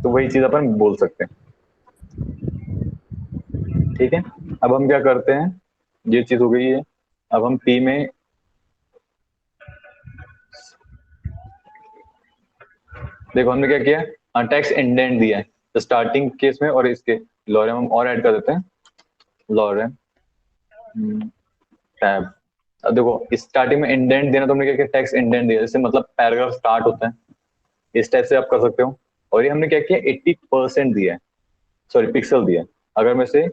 तो वही चीज अपन बोल सकते हैं। ठीक है, अब हम क्या करते हैं, ये चीज हो गई है। अब हम पी में, देखो हमने क्या किया, टेक्स्ट इंडेंट दिया है स्टार्टिंग केस में, और इसके लॉरेम हम और ऐड कर देते हैं, लॉरेम टैब। अब देखो स्टार्टिंग में इंडेंट देना, तो हमने क्या किया, टेक्स्ट इंडेंट दिया, जैसे मतलब पैराग्राफ स्टार्ट होता है, इस टाइप से आप कर सकते हो। और ये हमने क्या किया, 80% दिया है, सॉरी पिक्सल दिया है। अगर मैं से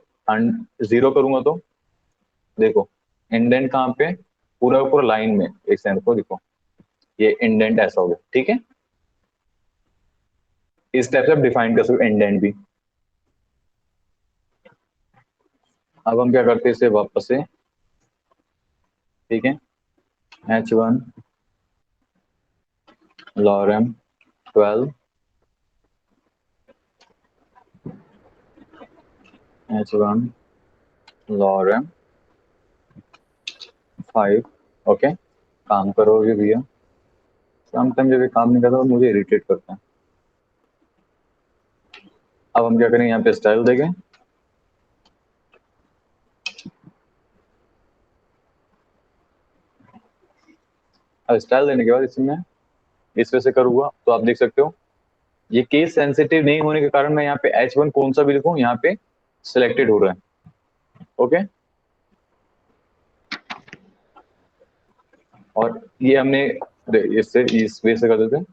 0 करूंगा तो देखो इंडेंट कहाँ पे, पूरा पूरा लाइन में, एक सेकंड को देखो, ये इंडेंट ऐसा हो गया। ठीक है, इस टाइप से आप डिफाइन कर सकते हो इंडेंट भी। अब हम क्या करते हैं, इसे वापस से, ठीक है, H1 lorem 12, H1 lorem 5। Okay, काम करोगे भैया, समटाइम जब ये काम नहीं करता तो मुझे इरिटेट करता है। अब हम क्या करेंगे, यहाँ पे स्टाइल देंगे, अब स्टाइल देने के बाद इसमें इस वजह से करूंगा, तो आप देख सकते हो ये केस सेंसिटिव नहीं होने के कारण मैं यहाँ पे H1 कौन सा भी लिखूं, यहाँ पे सिलेक्टेड हो रहा है। ओके, और ये हमने इससे इस वे से कर देते हैं।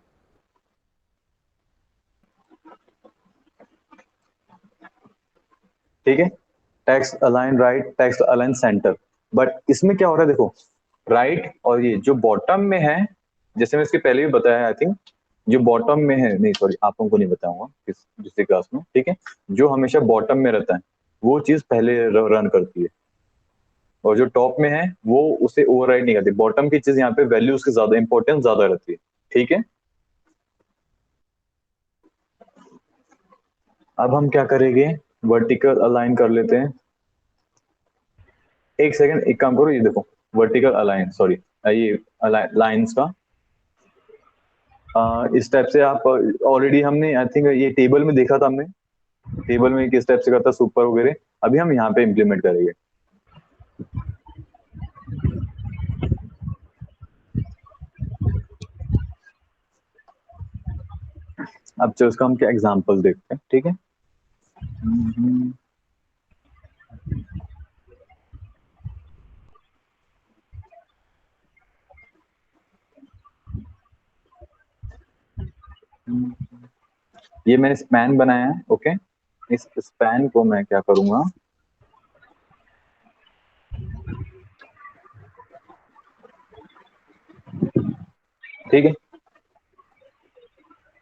ठीक है, text align right, text align centre. But इसमें क्या हो रहा है देखो, राइट और ये जो बॉटम में है, जैसे मैं इसके पहले भी बताया आई थिंक, जो बॉटम में है, नहीं सॉरी आप लोगों को नहीं बताऊंगा दूसरी क्लास में, ठीक है, जो हमेशा बॉटम में रहता है वो चीज पहले रन करती है, और जो टॉप में है वो उसे ओवरराइड नहीं करती। बॉटम की चीज यहाँ पे वैल्यू उसकी ज्यादा इंपॉर्टेंस ज्यादा रहती है। ठीक है, अब हम क्या करेंगे, वर्टिकल अलाइन कर लेते हैं। एक सेकंड, एक काम करो, ये देखो वर्टिकल अलाइन, सॉरी ये लाइंस का इस टाइप से आप ऑलरेडी हमने आई थिंक ये टेबल में देखा था हमने, टेबल में किस टाइप से करता सुपर वगैरह, अभी हम यहाँ पे इम्प्लीमेंट करेंगे। अब चलो उसका हम क्या एग्जांपल देखते हैं। ठीक है, ये मैंने स्पैन बनाया है। ओके, इस स्पैन को मैं क्या करूंगा, ठीक है,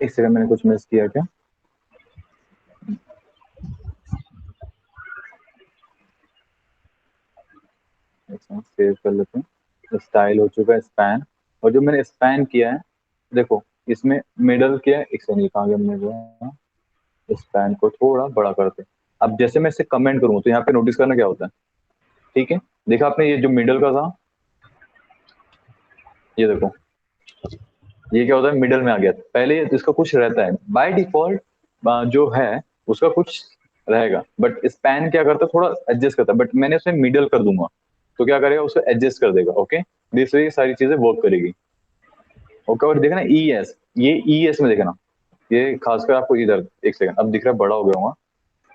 एक सेकंड मैंने कुछ मिस किया क्या, सेव कर लेते हैं। स्टाइल हो चुका है स्पैन, और जो मैंने स्पैन किया है देखो, इसमें मिडल किया है, एक सेकंड कहा गया हमने, जो स्पैन को थोड़ा बड़ा करते हैं। अब जैसे मैं इसे कमेंट करूँ तो यहाँ पे नोटिस करना क्या होता है, ठीक है, देखा आपने ये जो मिडल का था, ये देखो ये क्या होता है, मिडल में आ गया। पहले इसका कुछ रहता है बाय डिफॉल्ट, जो है उसका कुछ रहेगा, बट स्पैन क्या करता है, थोड़ा एडजस्ट करता है, बट मैंने उसे मिडल कर दूंगा तो क्या करेगा, उसे एडजस्ट कर देगा। ओके, दिस वे सारी चीजें वर्क करेगी। ओके, और देखना ई एस, ये ई एस में देखना, ये खासकर आपको इधर, एक सेकंड अब दिख रहा है, बड़ा हो गया होगा,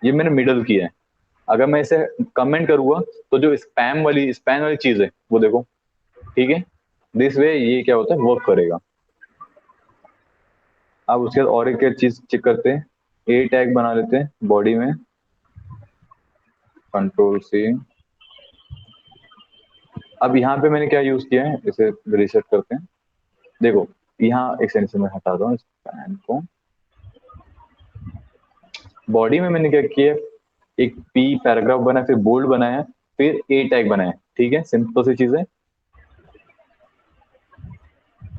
ये मैंने मिडल किया है। अगर मैं इसे कमेंट करूंगा तो जो स्पैन वाली चीज है वो देखो, ठीक है, दिस वे ये क्या होता है, वर्क करेगा। अब उसके बाद और एक चीज चेक करते हैं, ए टैग बना लेते हैं बॉडी में, कंट्रोल सी। अब यहाँ पे मैंने क्या यूज किया है, इसे रीसेट करते हैं। देखो यहाँ एक सेकंड से मैं हटा दूँ इस पैन को, बॉडी में मैंने क्या किया, एक पी पैराग्राफ बनाया, फिर बोल्ड बनाया, फिर ए टैग बनाया। ठीक है, सिंपल सी चीज है।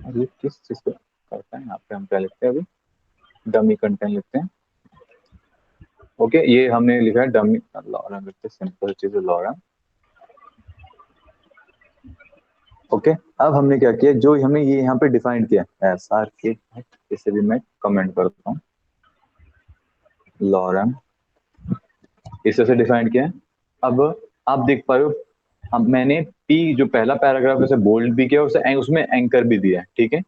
अब ये किस चीज को करता है, यहाँ पे हम क्या लिखते हैं, अभी डमी कंटेंट लिखते हैं। ओके, ये हमने लिखा है डमी लॉरम, लिखते सिंपल चीज है लॉरम। ओके, अब हमने क्या किया, जो हमने ये यहाँ पे डिफाइन किया एस आर के, इसे भी मैं कमेंट करता हूँ। लॉरम इस तरह से डिफाइन किया है। अब आप देख पा रहे हो, अब मैंने पी जो पहला पैराग्राफ उसे बोल्ड भी किया और उसमें एंकर भी दिया है, ठीक है।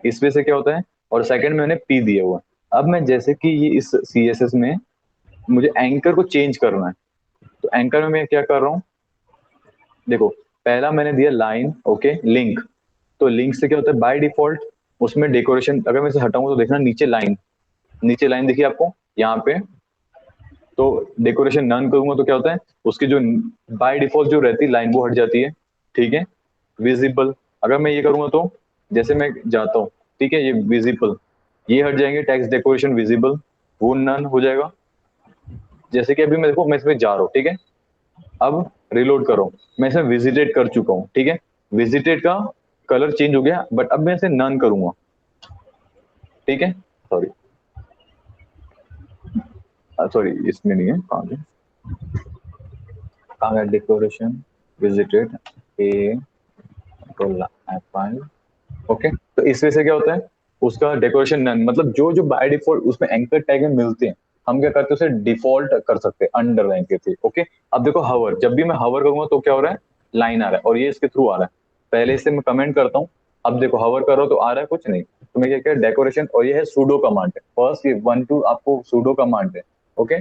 इस वजह से क्या होता है, और सेकंड में मैंने पी दिया हुआ है। अब मैं जैसे कि ये इस CSS में मुझे एंकर को चेंज करना है, तो एंकर में मैं क्या कर रहा हूँ, देखो पहला मैंने दिया लाइन, ओके, लिंक। तो लिंक से क्या होता है, बाय डिफॉल्ट उसमें डेकोरेशन, अगर मैं इसे हटाऊंगा तो देखना नीचे लाइन, नीचे लाइन देखिए आपको यहाँ पे। तो डेकोरेशन नन करूंगा तो क्या होता है, उसकी जो बाय डिफॉल्ट जो रहती है लाइन वो हट जाती है, ठीक है। विजिबल, अगर मैं ये करूंगा तो जैसे मैं जाता हूँ, ठीक है, ये विजिबल ये हट जाएंगे, टेक्स्ट डेकोरेशन विजिबल वो नन हो जाएगा। जैसे कि अभी मैं देखो मैं इसमें जा रहा हूँ, ठीक है। अब रिलोड करो, मैं इसे विजिटेड कर चुका हूँ, ठीक है। विजिटेड का कलर चेंज हो गया, बट अब मैं इसे नन करूंगा, ठीक है। सॉरी सॉरी इसमें नहीं है, कहाँ गया डेकोरेशन, विजिटेड ए ओके। तो इस वजह से क्या होता है, उसका डेकोरेशन नन, मतलब जो जो बाय डिफॉल्ट उसमें एंकर टैग में मिलते हैं, हम क्या करते हैं उसे डिफॉल्ट कर सकते हैं अंडरलाइन के थ्रू, ओके। अब देखो हवर, जब भी मैं हवर करूंगा तो क्या हो रहा है, लाइन आ रहा है और ये इसके थ्रू आ रहा है। पहले इसे मैं कमेंट करता हूँ, अब देखो हवर कर रहा हूं तो आ रहा है कुछ नहीं, तो मैं क्या किया डेकोरेशन, और ये है सूडो कमांड है, फर्स्ट ये 1 2 आपको सूडो कमांड है, ओके।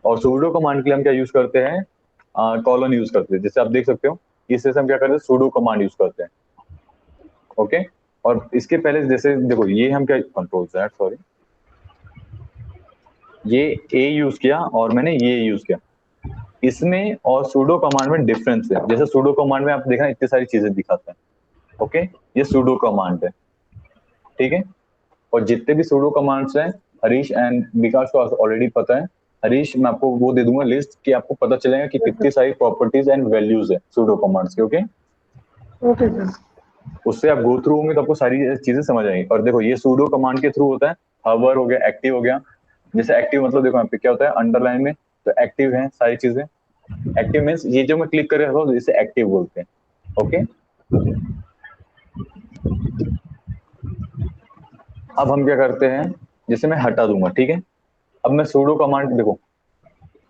और सूडो कमांड के लिए हम क्या यूज करते हैं, कॉलन यूज करते हैं, जैसे आप देख सकते हो इससे हम क्या करते हैं, सूडो कमांड यूज करते हैं, ओके। और इसके पहले जैसे देखो ये हम क्या, कंट्रोल Z सॉरी, ये ए यूज किया और मैंने ये यूज किया, इसमें और सूडो कमांड में डिफरेंस है। जैसे सूडो कमांड में आप देखना इतनी सारी चीजें दिखाते हैं, ओके, ये सूडो कमांड है, ठीक है। और जितने भी सूडो कमांड्स हैं, हरीश एंड विकास को ऑलरेडी पता है, हरीश मैं आपको वो दे दूंगा लिस्ट कि आपको पता चलेगा कि कितनी सारी प्रॉपर्टीज एंड वैल्यूज है सूडो कमांड्स के, ओके। Okay sir. उससे आप गो थ्रू होंगे तो आपको सारी चीजें समझ आएंगी। और देखो ये सूडो कमांड के थ्रू होता है, हवर हो गया, एक्टिव हो गया। जैसे एक्टिव मतलब देखो यहाँ पे क्या होता है अंडरलाइन में, तो एक्टिव है सारी चीजें। एक्टिव मीन्स ये जो मैं क्लिक कर रहा हूँ इसे एक्टिव बोलते हैं, ओके। अब हम क्या करते हैं, जैसे मैं हटा दूंगा, ठीक है। अब मैं सूडो कमांड देखो,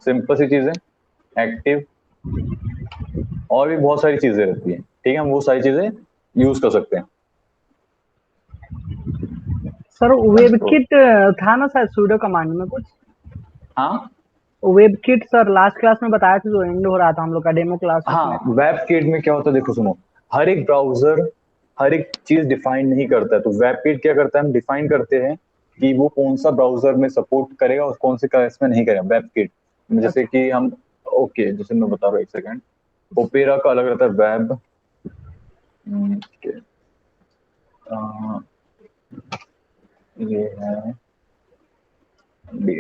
सिंपल सी चीज है, एक्टिव, और भी बहुत सारी चीजें रहती है, ठीक है, हम वो सारी चीजें यूज कर सकते हैं। सर कंट्रोल, वेबकिट था ना सर सूडो कमांड में कुछ? हाँ वेबकिट सर लास्ट क्लास में बताया था, जो एंड हो रहा था हम लोग का डेमो क्लास उसमें। हाँ, वेब किट में क्या होता है, देखो सुनो, हर एक ब्राउजर हर एक चीज डिफाइन नहीं करता है, तो वेब किट क्या करता है, हम डिफाइन करते हैं कि वो कौन सा ब्राउजर में सपोर्ट करेगा और कौन से का इसमें नहीं करेगा, वेब किट। जैसे अच्छा कि हम, ओके, जैसे मैं बता रहा हूँ, एक सेकंड, ओपेरा का अलग रहता है वेब, ये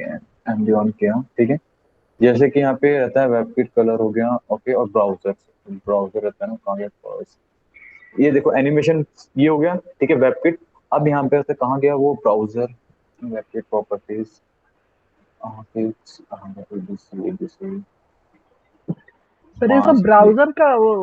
है एमडी ऑन किया, ठीक है। जैसे कि यहाँ पे रहता है वेबकिट कलर हो गया, ओके, और ब्राउजर, ब्राउजर रहता है ना, कहाँ गया first? ये देखो एनिमेशन ये हो गया, ठीक है, वेबकिट। अब यहाँ पे ऐसे कहाँ गया वो ब्राउजर, वेबकिट प्रॉपर्टीज, कहाँ पे, कहाँ गया, एबीसी एबीसी, सर, ये सब मास्क, ब्राउजर का वो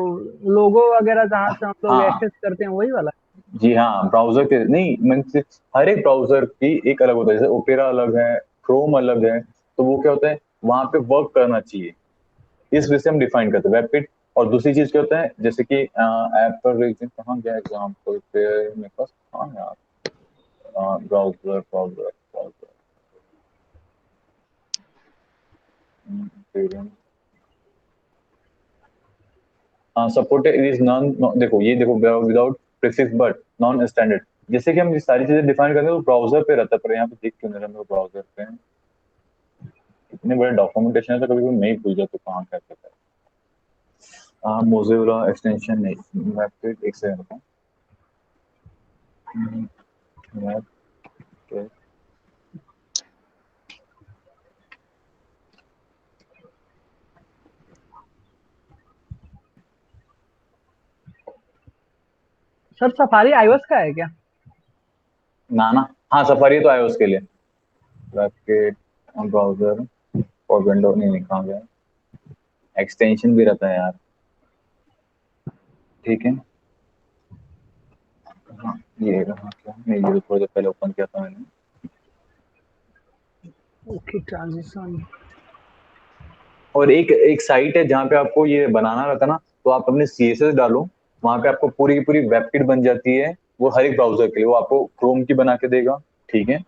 लोगो वगैरह जहाँ से हम लोग हाँ एक्सेस करते हैं वही वाला? जी हाँ, ब्राउजर के नहीं, मीन्स हर एक ब्राउजर की एक अलग होता है, जैसे ओपेरा अलग है, क्रोम अलग है, तो वो क्या होता है, वहां पे वर्क करना चाहिए, इस वजह से हम डिफाइन करते हैं वेबकिट। और दूसरी चीज क्या होता है, जैसे कि ऐप पर रीजन कहाँ गया एग्जाम्पल पे, मेरे पास कहाँ है यार, browser browser browser, support is non, देखो ये देखो without prefix but non standard. जैसे कि हम ये सारी चीजें डिफाइन करते हैं तो ब्राउजर पे रहता है, पर यहाँ पे देख क्यों नहीं रहा, ब्राउजर पे इतने बड़े डॉक्यूमेंटेशन है तो कभी कभी मैं ही भूल जाता हूँ कहाँ क्या कहता है। मोजिल्ला एक्सटेंशन नहीं, वेबकिट, एक सेकंड रुको, वेबकिट, सर सफारी आईओएस का है क्या? ना ना, हाँ सफारी तो आया उसके लिए, वेबकिट ब्राउजर और विंडो, नहीं नहीं कहाँ गया, एक्सटेंशन भी रहता है यार, ठीक है। हाँ ये रहा, क्या नहीं, ये तो थोड़ी देर पहले ओपन किया था मैंने, ओके ट्रांजिशन। और एक एक साइट है जहाँ पे आपको ये बनाना रहता है ना, तो आप अपने CSS डालो, वहां पे आपको पूरी की पूरी वेब किट बन जाती है। वो हर एक ब्राउजर के लिए, वो आपको क्रोम की बना के देगा, ठीक है,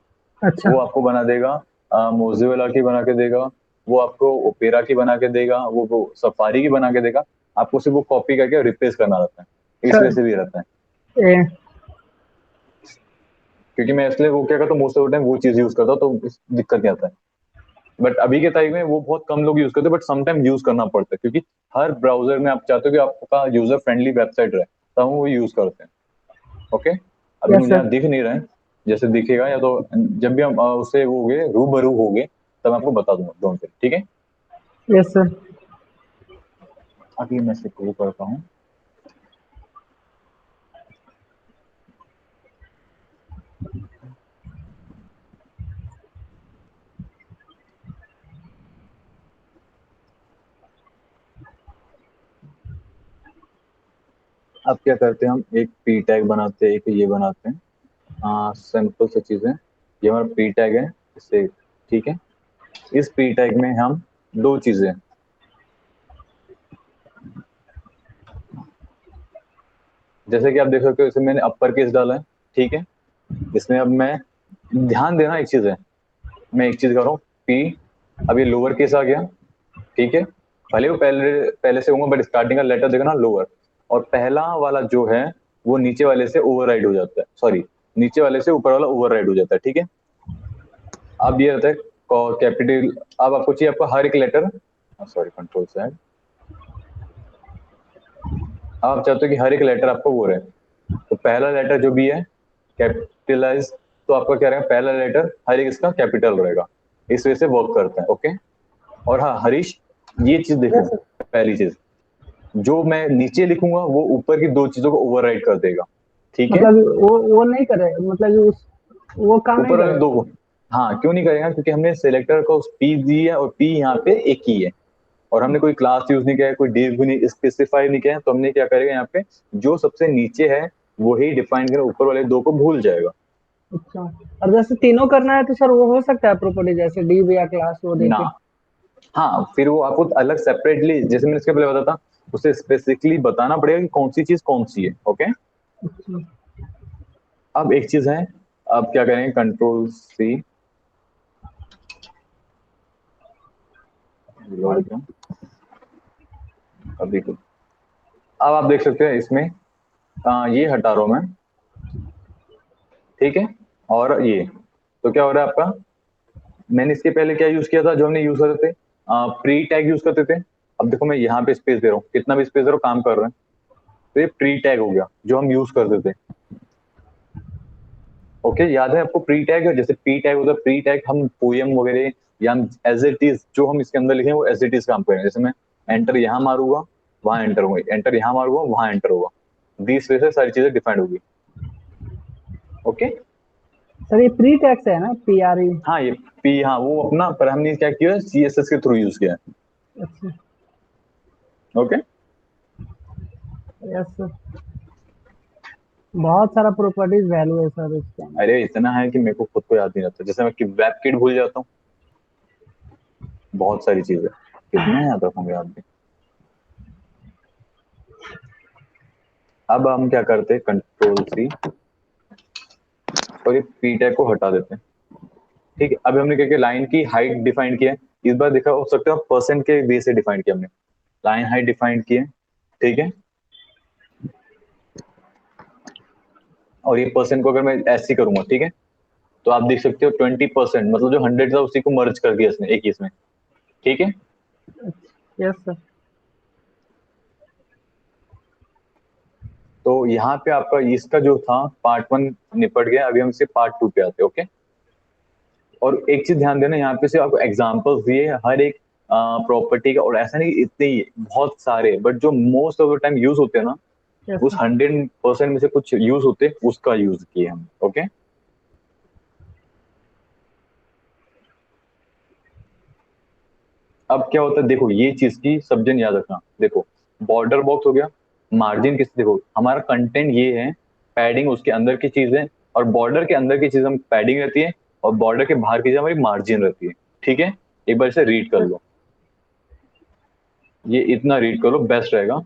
अच्छा। वो आपको बना देगा, मोज़िला की बना के देगा, वो आपको ओपेरा की बना के देगा, वो सफारी की बना के देगा। आपको सिर्फ वो कॉपी करके रिप्लेस करना रहता है, इस वजह सर से भी रहता है। ए, क्योंकि मैं इसलिए वो क्या करता हूँ, मोस्ट ऑफ द टाइम वो चीज यूज करता हूँ, तो दिक्कत नहीं आता है। बट अभी के तारीख में वो बहुत कम लोग यूज करते हैं, बट समटाइम यूज करना पड़ता है, क्योंकि हर ब्राउजर में आप चाहते हो कि आपका यूजर फ्रेंडली वेबसाइट रहे, तब वो यूज करते हैं। ओके, अभी यस मुझे सर। यहाँ दिख नहीं रहा है, जैसे दिखेगा या तो जब भी हम उससे वो हो गए रूबरू हो गए, तब मैं आपको बता दूंगा, डोंट वरी, ठीक है। Yes sir. अभी मैं शुरू करता हूँ। अब क्या करते हैं, हम एक पी टैग बनाते हैं, एक ये बनाते हैं। सिंपल सी चीजें, ये हमारा पी टैग है, इससे, ठीक है। इस पी टैग में हम दो चीजें, जैसे कि आप देख सकते हो, इसमें मैंने अपर केस डाला है, ठीक है। इसमें अब मैं, ध्यान देना एक चीज है, मैं एक चीज कर रहा हूँ, पी, अब ये लोअर केस आ गया, ठीक है। भले वो पहले पहले से होगा, बट स्टार्टिंग का लेटर देखना लोअर, और पहला वाला जो है वो नीचे वाले से ओवरराइड हो जाता है, सॉरी, नीचे वाले से ऊपर वाला ओवरराइड हो जाता है, ठीक है। अब ये रहता है कैपिटल, अब आपको चाहिए आपका हर एक लेटर, सॉरी कंट्रोल से, अब आप चाहते हो कि हर एक लेटर आपको वो रहे, तो पहला लेटर जो भी है कैपिटलाइज, तो आपका क्या रहेगा, पहला लेटर हर एक इसका कैपिटल रहेगा, इस वजह से वर्क करता है, ओके। और हाँ हरीश, ये चीज देखो, यस सर। पहली चीज, जो मैं नीचे लिखूंगा वो ऊपर की दो चीजों को ओवरराइड कर देगा, ठीक है। मतलब वो नहीं करे, मतलब कि उस वो काम नहीं ऊपर वाले करेगा। दो को, हाँ क्यों नहीं करेगा, क्योंकि हमने सिलेक्टर को पी दी है, और पी यहाँ पे एक ही है, और हमने कोई क्लास यूज नहीं किया है, कोई डिव भी नहीं स्पेसिफाई नहीं किया है, तो हमने क्या करेगा यहाँ पे, जो सबसे नीचे है वही डिफाइन करेगा, ऊपर वाले दो को भूल जाएगा। अच्छा। और जैसे तीनों करना है तो सर वो हो सकता है प्रॉपर्टी जैसे डिव या क्लास वो ना, देके। हाँ फिर वो आपको अलग सेपरेटली, जैसे मैंने इसके पहले बताया था, उसे स्पेसिफिकली बताना पड़ेगा कि कौन सी चीज कौन सी है, ओके। अच्छा। अब एक चीज है, अब क्या करेंगे, कंट्रोल सी, अभी तो, अब आप देख सकते हैं इसमें, ये हटा रहा हूं मैं, ठीक है। और ये, तो क्या हो रहा है आपका, मैंने इसके पहले क्या यूज किया था, जो हमने यूज करते थे, प्री टैग यूज करते थे। अब देखो मैं यहाँ पे स्पेस दे रहा हूँ, कितना भी स्पेस दे रहा हूँ काम कर रहा है, तो ये प्री टैग हो गया जो हम यूज करते थे, ओके। याद है आपको प्री टैग, जैसे पी टैग होता है, प्री टैग हम पोएम वगैरह या हम एज इट इज जो हम इसके अंदर लिखे वो एज इट इज काम करेंगे, जैसे मैं एंटर यहाँ मारूंगा, वहां एंटर होगा, एंटर यहाँ मारूंगा, वहां एंटर होगा, बीस वजह से सारी चीजें डिफाइंड होगी, ओके। सर ये प्री टैक्स है ना, PRE। हाँ ये पी, हाँ वो अपना, पर हमने क्या किया, CSS के थ्रू यूज किया है, अच्छा। ओके। Yes sir. बहुत सारा प्रॉपर्टीज वैल्यू है सर इसके अंदर। अरे इतना है कि मेरे को खुद को याद नहीं रहता, जैसे मैं कि वेब किट भूल जाता हूँ, बहुत सारी चीजें कितना याद रखूंगा याद भी। अब हम क्या करते हैं, कंट्रोल सी, और ये पी टैग को हटा देते हैं, ठीक है। अभी हमने क्या किया, लाइन की हाइट डिफाइन किया है, इस बार देखा हो सकता है परसेंट के वे से डिफाइन किया हमने, लाइन हाइट डिफाइन की है, ठीक है। और ये परसेंट को अगर मैं ऐसे करूंगा, ठीक है, तो आप देख सकते हो 20%, मतलब जो 100 था उसी को मर्ज कर दिया इसने एक ही इसमें, ठीक है। Yes sir. तो यहाँ पे आपका इसका जो था पार्ट 1 निपट गया, अभी हम इसे पार्ट 2 पे आते हैं, ओके। और एक चीज ध्यान देना, यहाँ पे से आपको एग्जांपल्स दिए हर एक प्रॉपर्टी का, और ऐसा नहीं इतने ही, बहुत सारे, बट जो most of the time use होते हैं ना, यस उस सर। 100% में से कुछ यूज होते हैं, उसका यूज किए हम, ओके। अब क्या होता है, देखो ये चीज की सब जन याद रखना, देखो बॉर्डर बॉक्स हो गया, मार्जिन किस, देखो हमारा कंटेंट ये है, पैडिंग उसके अंदर की चीज है, और बॉर्डर के अंदर की चीज हम पैडिंग रहती है, और बॉर्डर के बाहर की चीज हमारी मार्जिन रहती है, ठीक है, एक बार इसे रीड कर लो, ये इतना रीड कर लो, बेस्ट रहेगा।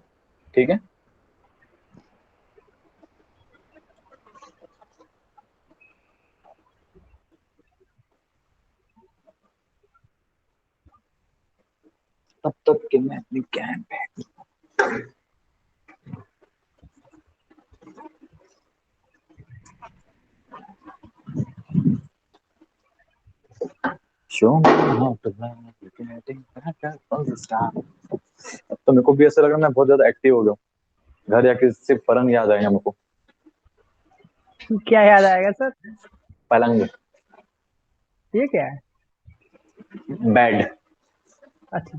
ठीक है, तब तक कि मैं अपनी कैन पे show me how to love you getting back on the star. अब तो मेरे को भी ऐसा लग रहा है मैं बहुत ज्यादा एक्टिव हो गया हूँ। घर जाके सिर्फ फरंग याद आएगा मेरे को। क्या याद आएगा सर? पलंग। ये क्या है? बेड। अच्छा।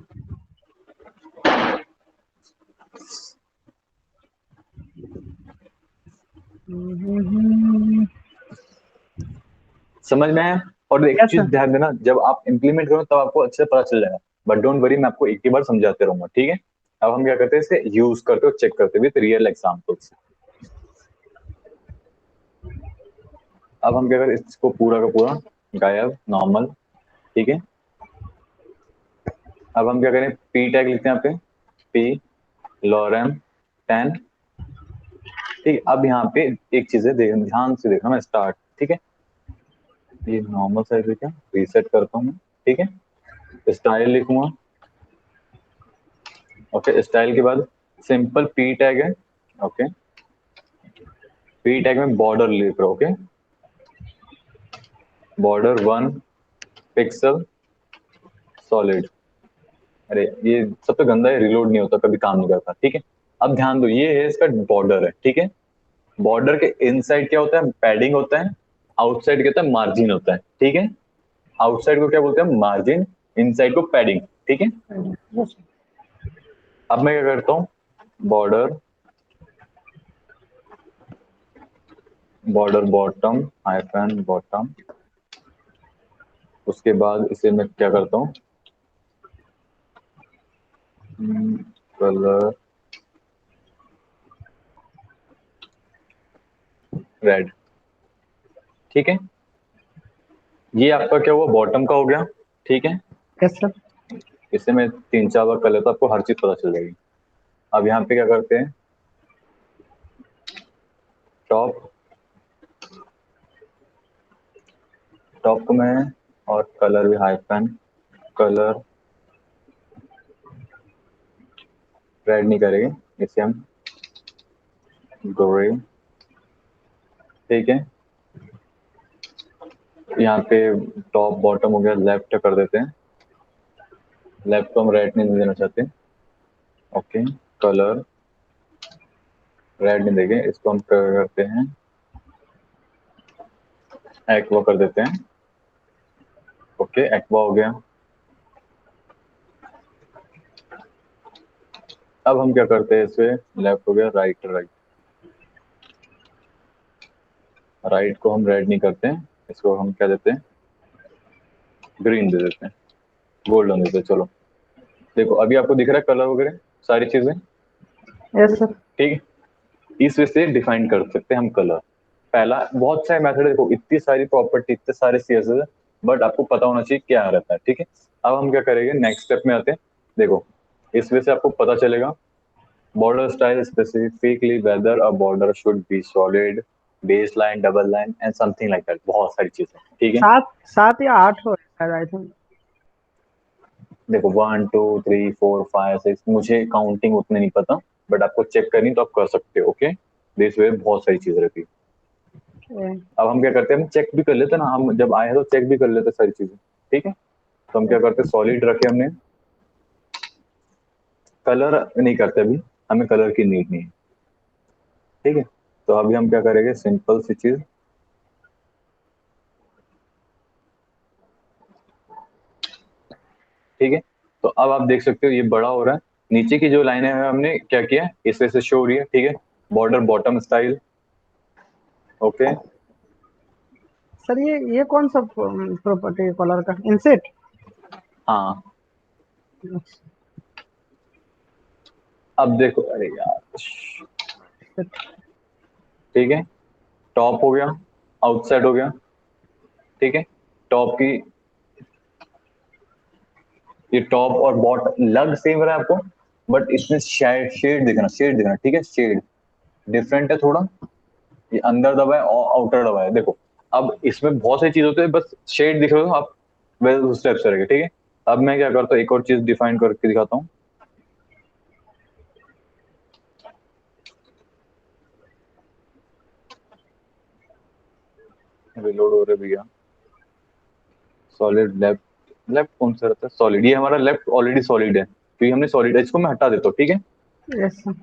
समझ में आया? और एक यस चीज सर। ध्यान देना, जब आप इंप्लीमेंट करो तब आपको अच्छे से पता चल जाएगा, बट डोंट वरी, मैं आपको एक ही बार समझाते रहूंगा। ठीक है, अब हम क्या करते हैं, इसे यूज करते हो, चेक करते विद रियल एग्जांपल्स। अब हम क्या करें, इसको पूरा का पूरा गायब, नॉर्मल। ठीक है, अब हम क्या करें, पी टैग लिखते हैं यहाँ पे, पी लॉरेम 10। ठीक है, अब यहाँ पे एक चीज है, ध्यान से देखना, मैं स्टार्ट। ठीक है, ये नॉर्मल साइज है क्या, रीसेट करता हूँ मैं। ठीक है, स्टाइल लिखूंगा। ओके, स्टाइल के बाद सिंपल पी टैग है। ओके, पी टैग में बॉर्डर लिख रहा हूं। Okay, border 1 pixel solid. अरे ये सब तो गंदा है, रिलोड नहीं होता, कभी काम नहीं करता। ठीक है, अब ध्यान दो, ये है इसका बॉर्डर है। ठीक है, बॉर्डर के इनसाइड क्या होता है, पैडिंग होता है। आउटसाइड क्या होता है, मार्जिन होता है। ठीक है, आउटसाइड को क्या बोलते हैं, मार्जिन। इनसाइड को पैडिंग। ठीक है, अब मैं क्या करता हूँ, border, border bottom hyphen bottom. उसके बाद इसे मैं क्या करता हूँ, कलर रेड। ठीक है, ये आपका क्या हुआ, बॉटम का हो गया। ठीक है, यस सर। इसे मैं 3 4 बार कर लेता, आपको हर चीज पता चल जाएगी। अब यहाँ पे क्या करते हैं, टॉप, टॉप को मैं, और कलर भी हाइफन, कलर रेड नहीं करेंगे, इसे हम ग्रे। ठीक है, यहाँ पे टॉप बॉटम हो गया, लेफ्ट कर देते हैं, लेफ्ट को हम रेड नहीं देना चाहते। ओके, कलर रेड नहीं देंगे, इसको हम क्या करते हैं, एक्वा कर देते हैं। ओके, एक्वा हो गया। अब हम क्या करते हैं, इसे लेफ्ट हो गया, राइट राइट, राइट को हम रेड नहीं करते हैं, इसको हम क्या देते हैं, ग्रीन दे देते हैं, गोल्डन देते हैं। चलो देखो, अभी आपको दिख रहा है कलर वगैरह सारी चीजें। Yes sir. ठीक है, इस वजह से डिफाइन कर सकते हैं हम कलर। पहला, बहुत सारे मेथड है, देखो इतनी सारी प्रॉपर्टी, इतने सारे सीएसएस है, बट आपको पता होना चाहिए क्या रहता है। ठीक है, अब हम क्या करेंगे, नेक्स्ट स्टेप में आते हैं। देखो, इस वजह से आपको पता चलेगा, border style specifically weather a border should be solid, base line, double line and something like that, बहुत सारी चीजें। ठीक है, 7 7 या 8 हो शायद, आई थिंक। देखो 1 2 3 4 5 6, मुझे काउंटिंग उतने नहीं पता, बट आपको चेक करनी तो आप कर सकते हो। ओके, दिस वे बहुत सारी चीजें रहती है। अब हम क्या करते हैं, हम चेक भी कर लेते हैं ना, हम जब आए हैं तो चेक भी कर लेते हैं सारी चीजें। ठीक है, तो हम क्या करते हैं, सॉलिड रखे हमने, कलर नहीं करते अभी, हमें कलर की नीड नहीं है। ठीक है, तो अभी हम क्या करेंगे, सिंपल सी चीज। ठीक है, तो अब आप देख सकते हो ये बड़ा हो रहा है, नीचे की जो लाइनें हैं हमने क्या किया, इस वजह से शो हो रही है। ठीक है, border bottom style. Okay, sir ये कौन सा प्रॉपर्टी कलर का इंसेट? हाँ, अब देखो, अरे यार, ठीक है, टॉप हो गया, आउटसाइड हो गया। ठीक है, टॉप की ये टॉप और बॉटम लग सेम रहा है आपको, बट इसमें शेड शेड दिखना, ठीक है, शेड डिफरेंट है थोड़ा। ये अंदर दबा है और आउटर दबा है, देखो। अब इसमें बहुत सारी चीज होती है, बस शेड दिख रहे हो आप, वैसे उस टाइप से रहेगा, ठीक है। अब मैं क्या करता हूँ, एक और चीज डिफाइन करके दिखाता हूँ। रिलोड हो रहा है भैया। सॉलिड लेफ्ट, लेफ्ट कौन सा रहता है, सॉलिड, ये हमारा लेफ्ट ऑलरेडी सॉलिड है, क्योंकि हमने सॉलिड है, इसको मैं हटा देता हूँ, ठीक है। Yes sir.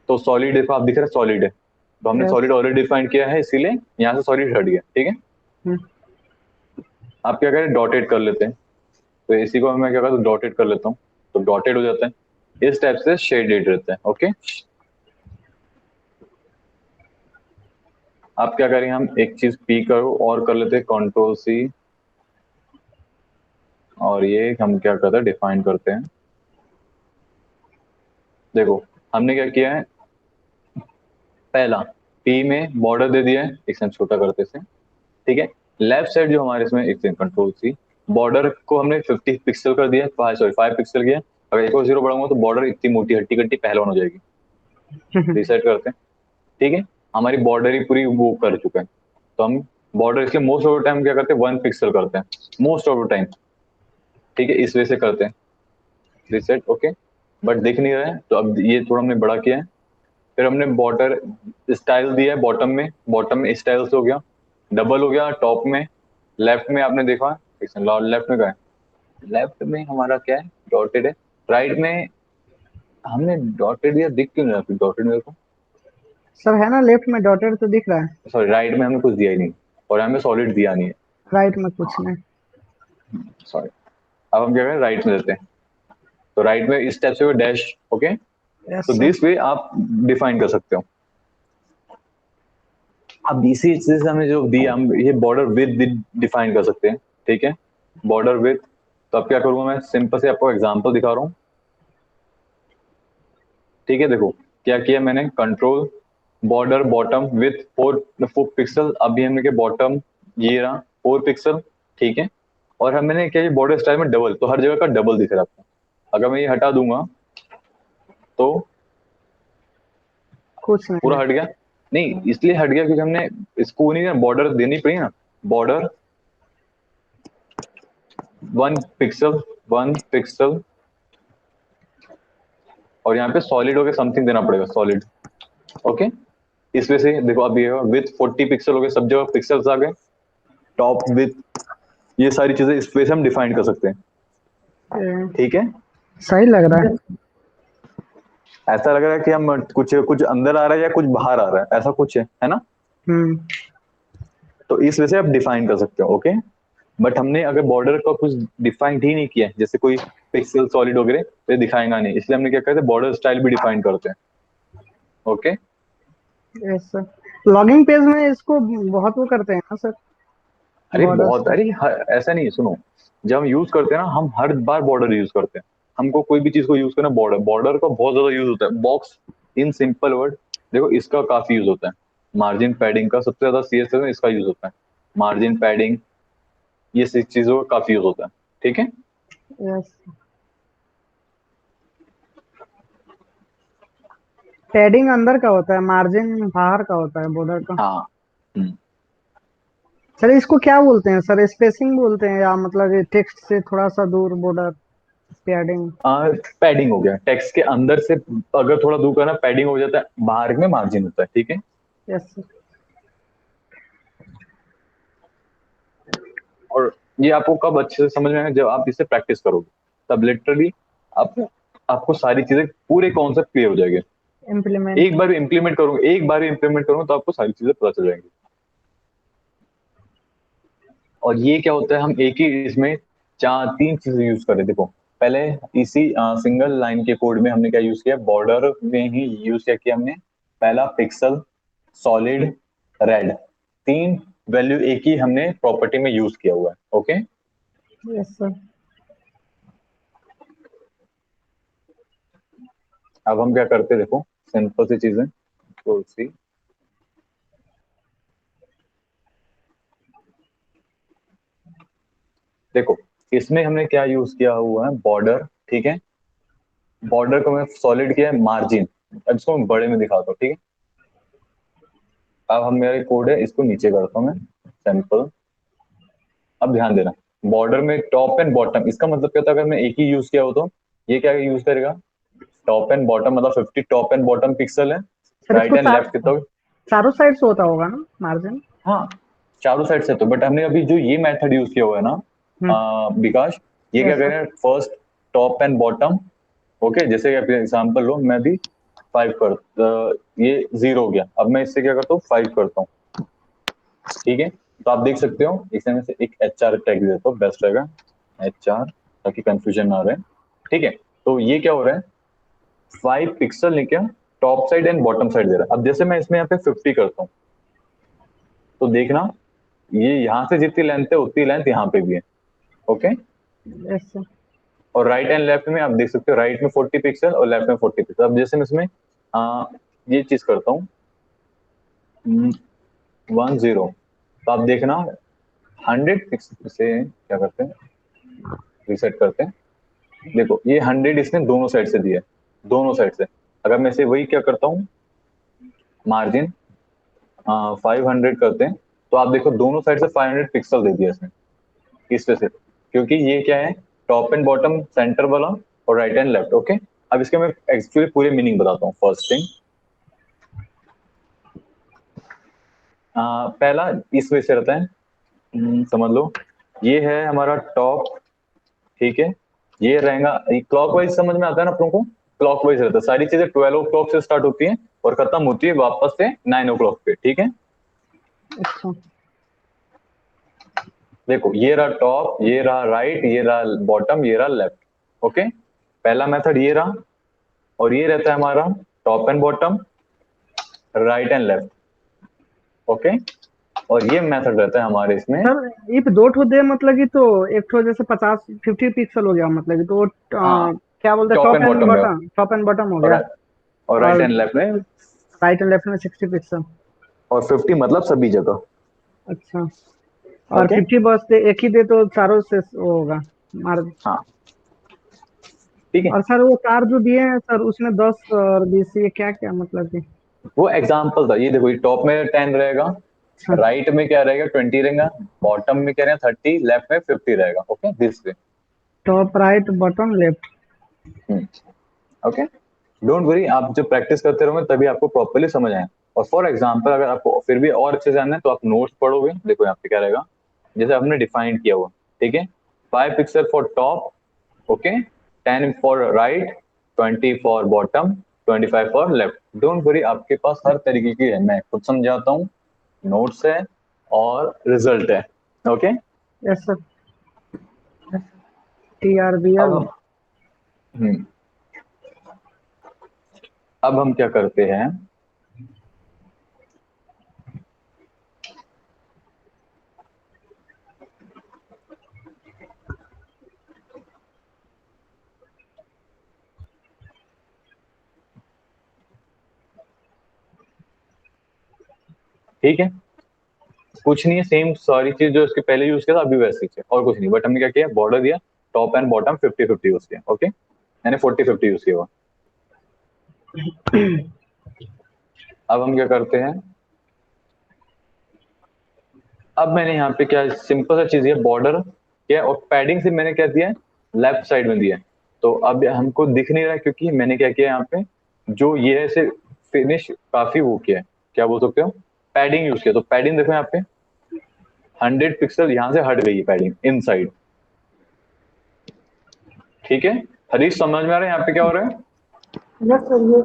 तो सॉलिड देखो, आप दिख रहा है सॉलिड है, तो हमने यस। सॉलिड ऑलरेडी डिफाइन किया है, इसीलिए यहाँ से सॉलिड हट गया, ठीक है। हम्म। आप क्या करें, डॉटेड कर लेते हैं। तो इसी को मैं क्या करता हूँ, डॉटेड कर लेता हूँ, तो डॉटेड हो जाता है, इस टाइप से शेडेड रहता है, ओके। आप क्या करेंगे, हम एक चीज पी करो और कर लेते हैं, कंट्रोल सी, और ये हम क्या करते हैं, डिफाइन करते हैं। देखो हमने क्या किया है, पहला पी में बॉर्डर दे दिया है, एक सेकंड छोटा करते से, ठीक है। लेफ्ट साइड जो हमारे इसमें, एक सेकंड कंट्रोल सी, बॉर्डर को हमने 50 पिक्सल कर दिया, सॉरी 5 पिक्सल किया। अगर एक और जीरो बढ़ाऊंगा तो बॉर्डर इतनी मोटी हट्टी कट्टी पहलवान हो जाएगी। रीसेट करते हैं, ठीक है। हमारी बॉर्डर ही पूरी वो कर चुका है, तो हम बॉर्डर इसलिए मोस्ट ऑफ द टाइम क्या करते हैं, 1 पिक्सल करते हैं, मोस्ट ऑफ द टाइम, ठीक है, इस वजह से करते हैं। Reset, okay. बट दिख नहीं रहा है, तो अब ये थोड़ा हमने बड़ा किया है। फिर हमने बॉर्डर स्टाइल दिया है बॉटम में, बॉटम में स्टाइल से हो गया, डबल हो गया टॉप में। लेफ्ट में आपने देखा, लेफ्ट में क्या है, लेफ्ट में हमारा क्या है, डॉटेड है। राइट में हमने डॉटेड दिया, दिख क्यों नहीं रहा डॉटेड मेरे को, सर है ना, लेफ्ट में डॉटेड तो दिख रहा है। सॉरी राइट में हमने कुछ दिया ही नहीं, और हमें सॉलिड दिया नहीं है, राइट में कुछ नहीं। सॉरी। अब हम क्या करें, राइट में देते हैं, तो राइट में इस टाइप से डैश, ओके। यस तो सर। दिस वे आप डिफाइन कर सकते हो। अब इसी चीज से हमें जो दिया, हम ये बॉर्डर विद डिफाइन कर सकते हैं, ठीक है, बॉर्डर विद। तो अब क्या करूंगा, मैं सिंपल से आपको एग्जांपल दिखा रहा हूँ, ठीक है। देखो क्या किया मैंने, control border bottom with 4 pixel, अभी हमने क्या बॉटम ये रहा 4 पिक्सल, ठीक है। और हम मैंने क्या, बॉर्डर स्टाइल में डबल, तो हर जगह का डबल दिख रहा है आपको। अगर मैं ये हटा दूंगा तो कुछ नहीं पूरा है। हट गया, नहीं इसलिए हट गया क्योंकि हमने इसको नहीं, बॉर्डर देनी पड़ी ना, बॉर्डर 1 पिक्सल, 1 पिक्सल, और यहाँ पे सॉलिड हो गया, समथिंग देना पड़ेगा सॉलिड, ओके। इस वजह से देखो अब ये विथ 40 पिक्सल हो गए, सब जगह पिक्सल्स आ गए, टॉप विथ, ये सारी चीजें इस वजह से हम डिफाइन कर सकते हैं, ठीक है। सही लग रहा है। ऐसा लग रहा है कि हम कुछ कुछ अंदर आ रहा है या कुछ बाहर आ रहा है, ऐसा कुछ है ना। हम्म। तो इस वजह से आप डिफाइन कर सकते हो, ओके। बट हमने अगर बॉर्डर का कुछ डिफाइन ही नहीं किया है, जैसे कोई पिक्सल सॉलिड वगैरह, तो ये दिखाएगा नहीं, इसलिए हमने क्या करते हैं, बॉर्डर स्टाइल भी डिफाइन करते हैं, okay. Yes sir. Logging page में इसको बहुत वो करते हैं ना सर, अरे बॉर्डर्स बहुत, को। अरे ऐसा नहीं है, सुनो, जब हम यूज करते हैं ना, हम हर बार बॉर्डर यूज करते हैं। हमको कोई भी चीज को यूज करना, बॉर्डर, बॉर्डर का बहुत ज्यादा यूज होता है, बॉक्स, इन सिंपल वर्ड, देखो इसका काफी यूज होता है। मार्जिन पैडिंग का सबसे ज्यादा सीएसएस में इसका यूज होता है, मार्जिन पैडिंग, ये सब चीजों का काफी यूज होता है, ठीक है। यस। पैडिंग अंदर का होता है, मार्जिन बाहर का होता है बॉर्डर का। हाँ। हम्म। सर इसको क्या बोलते हैं सर, स्पेसिंग बोलते हैं या मतलब ये टेक्स्ट से थोड़ा सा दूर बॉर्डर, पैडिंग। पैडिंग हो गया, टेक्स्ट के अंदर से अगर थोड़ा दूर करना पैडिंग हो जाता है, बाहर में मार्जिन होता है, ठीक है। Yes sir. और ये आपको कब अच्छे से समझ में आएगा, जब आप इसे प्रैक्टिस करोगे, तब लिटरली आप, आपको सारी चीजें पूरे कॉन्सेप्ट क्लियर हो जाएंगे। इम्प्लीमेंट। एक बार इम्प्लीमेंट करूंगा, एक बार इम्प्लीमेंट करूंगा तो आपको सारी चीजें पता चल जाएंगी। और ये क्या होता है, हम एक ही इसमें चार तीन चीजें यूज कर रहे हैं, देखो। पहले इसी सिंगल लाइन के कोड में हमने क्या यूज किया, बॉर्डर में ही यूज किया हमने, पहला पिक्सल, सॉलिड, रेड, तीन वैल्यू एक ही हमने प्रॉपर्टी में यूज किया हुआ है, ओके। Yes sir. अब हम क्या करते हैं, देखो सिंपल सी चीजें, तो सी, देखो इसमें हमने क्या यूज किया हुआ है, बॉर्डर, ठीक है। बॉर्डर को मैं सॉलिड किया है मार्जिन। अब इसको मैं बड़े में दिखाता हूँ, ठीक है। अब हम मेरा कोड है, इसको नीचे करता हूँ मैं, सिंपल। अब ध्यान देना, बॉर्डर में टॉप एंड बॉटम, इसका मतलब क्या होता है, अगर मैं एक ही यूज किया हो तो ये क्या यूज करेगा, टॉप एंड बॉटम, मतलब 50 टॉप एंड बॉटम पिक्सल है। सर राइट इसको एंड लेफ्ट कितना होगा? चारों साइड से होता होगा ना मार्जिन? हाँ, चारों साइड से तो, बट हमने अभी जो ये मेथड यूज किया हुआ है ना हम्म। विकास, ये क्या यस कह सर। रहे हैं, first top and bottom. Okay, जैसे कि अपने एग्जांपल लो, मैं भी 5 ये 0 हो गया, अब मैं इससे क्या करता हूँ, 5 करता हूँ, ठीक है। तो आप देख सकते हो, इसमें से एक HR टैग देता हूँ, बेस्ट रहेगा HR, ताकि कंफ्यूजन ना रहे, ठीक है। तो ये क्या हो रहा है, 5 पिक्सल लेके top side and bottom side दे रहा है। अब जैसे मैं इसमें यहाँ पे 50 करता हूँ, तो देखना, ये यहाँ से जितनी लेंथ है उतनी लेंथ यहाँ पे भी है। ओके। Yes sir. और राइट एंड लेफ्ट में आप देख सकते हो, राइट में 40 पिक्सल और लेफ्ट में 40 पिक्सल। अब जैसे मैं इसमें ये चीज करता हूँ 10, तो आप देखना 100 पिक्सल से क्या करते हैं, रीसेट करते हैं। देखो ये 100 इसने दोनों साइड से दिया है, दोनों साइड से। अगर मैं इसे वही क्या करता हूँ, मार्जिन 500 करते हैं, तो आप देखो दोनों साइड से 500 पिक्सल दे दिया इसने। किस वजह से, क्योंकि ये क्या है, टॉप एंड बॉटम सेंटर वाला और राइट एंड लेफ्ट। ओके। अब इसके मैं एक्चुअली पूरे मीनिंग बताता हूँ। फर्स्ट थिंग, पहला इस वजह से रहता है, समझ लो ये है हमारा टॉप, ठीक है। ये रहेगा, क्लॉकवाइज समझ में आता है ना अपन को, क्लॉकवाइज रहता है, सारी चीजें 12 o'clock से स्टार्ट होती है और खत्म होती है वापस से 9 o'clock पे, ठीक है। अच्छा। देखो ये रहा टॉप, ये रहा राइट, ये रहा बॉटम, ये रहा लेफ्ट। ओके, पहला मेथड ये रहा, और ये रहता है हमारा top and bottom, right and left. Okay, और ये मेथड रहता है हमारे इसमें। सर इफ दो ठो दे मतलब कि तो एक ठो जैसे 50 50 पिक्सल हो गया मतलब कि तो हाँ, क्या बोलते हैं, टॉप एंड बॉटम में, टॉप एंड बॉटम हो और गया। और राइट और एंड लेफ्ट में, राइट एंड लेफ्ट में 60 पिक्सल। और 50 मतलब सभी जगह। अच्छा। और ओके। 50 बस दे एक ही दे तो चारों से वो होगा मार। हाँ, ठीक है। और सर वो कार जो दिए हैं सर उसमें 10 और 20 ये क्या क्या मतलब कि? वो एग्जाम्पल था, ये देखो, ये टॉप में 10 रहेगा, अच्छा। राइट में क्या रहेगा, 20 रहेगा, बॉटम में क्या रहेगा, 30, लेफ्ट में 50 रहेगा। Okay, this way. Top right bottom left. Okay, don't worry, आप जब प्रैक्टिस करते रहोगे तभी आपको प्रॉपरली समझ आए। और फॉर एग्जाम्पल, अगर आपको फिर भी और अच्छे से जानना है तो आप नोट्स पढ़ोगे, देखो यहाँ पे क्या रहेगा, जैसे आपने डिफाइन किया हुआ, ठीक है। 5 pixel for top, okay, 10 for right, 20 for bottom, 25 for left. Don't worry, आपके पास हर तरीके की है, मैं खुद समझाता हूँ, नोट्स है और रिजल्ट है। ओके। Yes sir. TRBL। अब हम्म, अब हम क्या करते हैं, ठीक है, कुछ नहीं है, सेम सारी चीज जो इसके पहले यूज किया था अभी वैसे ही है, और कुछ नहीं, बट हमने क्या किया, बॉर्डर दिया, टॉप एंड बॉटम 50-50 यूज किया। ओके, मैंने 40-50 यूज किया हुआ। अब हम क्या करते हैं, अब मैंने यहाँ पे क्या सिंपल सा चीज है, बॉर्डर क्या, और पैडिंग से मैंने क्या दिया है, लेफ्ट साइड में दिया है। तो अब हमको दिख नहीं रहा है, क्योंकि मैंने क्या किया यहाँ पे, जो ये है से फिनिश काफी वो किया है, क्या बोल सकते हो, पैडिंग यूज किया। तो पैडिंग देखो यहाँ पे 100 पिक्सल यहाँ से हट गई है पैडिंग इन साइड, ठीक है। हरीश समझ में आ रहा है यहाँ पे क्या हो रहा है? यस सर, ये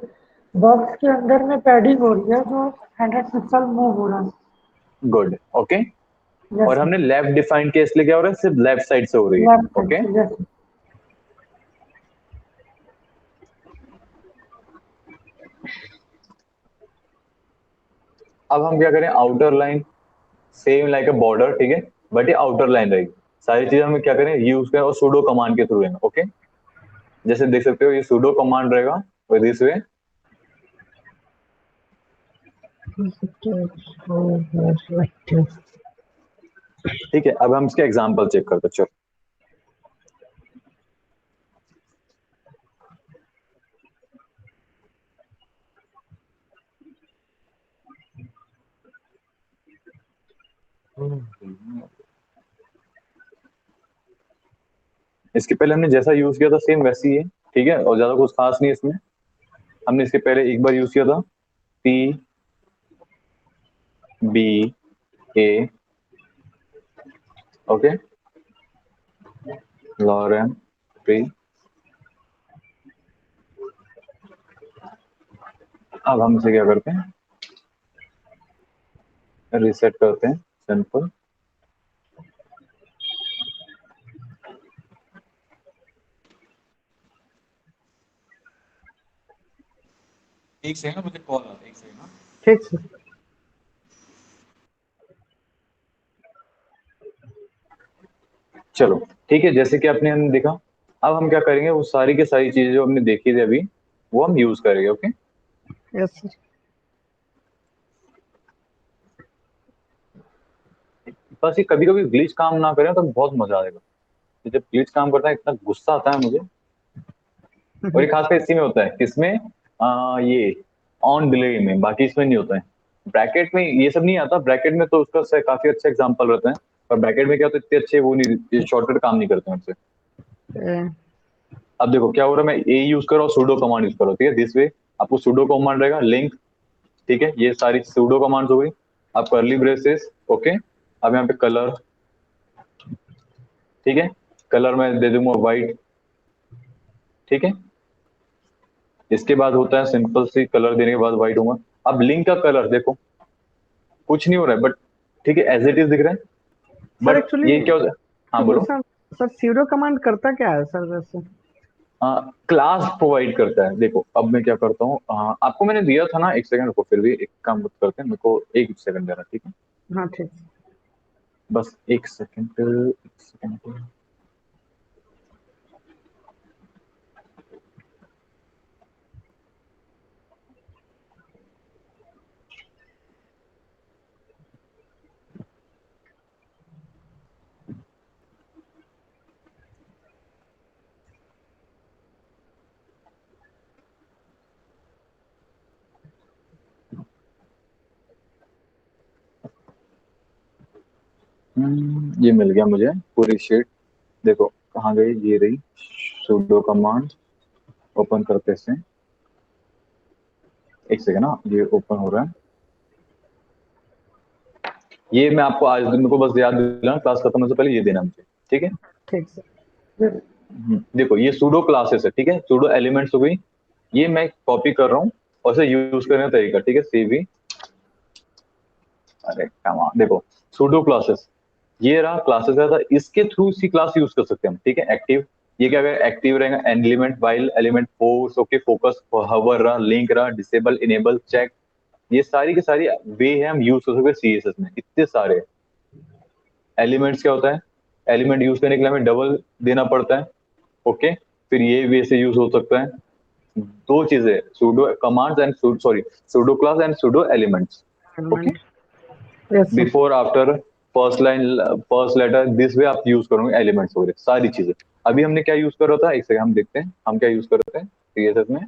बॉक्स के अंदर में पैडिंग हो रही है जो 100 पिक्सल मूव हो रहा है। Good, okay. यस और सर। हमने लेफ्ट डिफाइन किया, इसलिए क्या हो रहा है, सिर्फ लेफ्ट साइड से हो रही है। लेफ्ट साइड ओके, से, यस। अब हम क्या करें, आउटर लाइन सेम लाइक अ बॉर्डर, ठीक है, बट ये आउटर लाइन रहेगी। सारी चीजें हमें क्या करें, यूज करें, और सुडो कमांड के थ्रू है। ओके, जैसे देख सकते हो ये सुडो कमांड रहेगा दिस वे, ठीक है। अब हम इसके एग्जाम्पल चेक करते हैं, चलो। इसके पहले हमने जैसा यूज किया था सेम वैसी है, ठीक है, और ज्यादा कुछ खास नहीं है इसमें। हमने इसके पहले एक बार यूज किया था PBA, ओके, लॉरेन ट्री। अब हम इसे क्या करते हैं, रीसेट करते हैं, सिंपल। एक सेकंड, मुझे कॉल आ रहा है, एक सेकंड। ठीक सर। चलो ठीक है, जैसे कि आपने हमने देखा, अब हम क्या करेंगे, वो सारी की सारी चीजें जो हमने देखी थी अभी, वो हम यूज करेंगे, ओके। Yes sir. बस ये कभी कभी ग्लिच काम ना करें तो बहुत मजा आएगा। जब ग्लिच काम करता है इतना गुस्सा आता है मुझे, और ये खासकर इसी में होता है, किसमें, ये ऑन डिले में, बाकी इसमें नहीं होता है। ब्रैकेट में ये सब नहीं आता, ब्रैकेट में तो उसका काफी अच्छा एग्जांपल रहता है, पर ब्रैकेट में क्या होता है, इतने अच्छे वो नहीं, शॉर्टकट काम नहीं करते हैं उनसे। अब देखो क्या हो रहा है, मैं ए यूज कर रहा हूँ, सूडो कमांड यूज कर रहा हूँ, ठीक है, दिस वे आपको सूडो कमांड रहेगा, लिंक, ठीक है, ये सारी सूडो कमांड्स हो गई। अब कर्ली ब्रेसेस, ओके। अब यहाँ पे कलर, ठीक है, कलर मैं दे दूंगा व्हाइट, ठीक है। इसके बाद होता है सिंपल सी कलर देने के बाद व्हाइट होगा। अब लिंक का कलर देखो, कुछ नहीं हो रहा है, बट ठीक है, एज इट इज दिख रहा है, सर बट एक्चुअली ये क्या होता है, हाँ बोलो। सर सर सीडो कमांड करता क्या है सर वैसे? क्लास प्रोवाइड करता है। देखो अब मैं क्या करता हूँ, आपको मैंने दिया था ना, एक सेकंड रुको, फिर भी एक काम करते हैं, मेरे को एक सेकंड देना, ठीक है, हाँ ठीक। बस एक सेकंड, एक सेकंड। ये मिल गया मुझे पूरी शीट। देखो कहाँ गई, ये रही sudo कमांड, ओपन करते से, एक सेकंड ना, ये ओपन हो रहा है। ये मैं आपको आज दिन को बस याद दिलाना, क्लास खत्म होने से पहले ये देना मुझे, ठीक है। ठीक सर। देखो ये सूडो क्लासेस है, ठीक है, सूडो एलिमेंट्स हो गई, ये मैं कॉपी कर रहा हूँ, और इसे यूज करने का तरीका, ठीक है, CV, अरे कमा, देखो सूडो क्लासेस, ये रहा क्लासेस का था, इसके थ्रू सी क्लास यूज कर सकते हैं हम, ठीक है। एक्टिव, ये क्या करें, एक्टिव रहेगा, element while, element force, okay, focus, hover रहा, लिंक रहा, डिसेबल, इनेबल, चेक, ये सारी की सारी वे है हम यूज कर सकते हैं CSS में, इतने सारे एलिमेंट्स। क्या होता है, एलिमेंट यूज करने के लिए हमें डबल देना पड़ता है, ओके, फिर ये वे से यूज हो सकता है। दो चीजें, pseudo commands and sorry, pseudo class and pseudo elements, okay, element. Yes sir. Before after, first line, first letter, this way आप यूज करोगे एलिमेंट्स वगैरह सारी चीजें। अभी हमने क्या यूज कर रहा था, एक सेकंड हम देखते हैं हम क्या यूज कर रहे थे CSS में,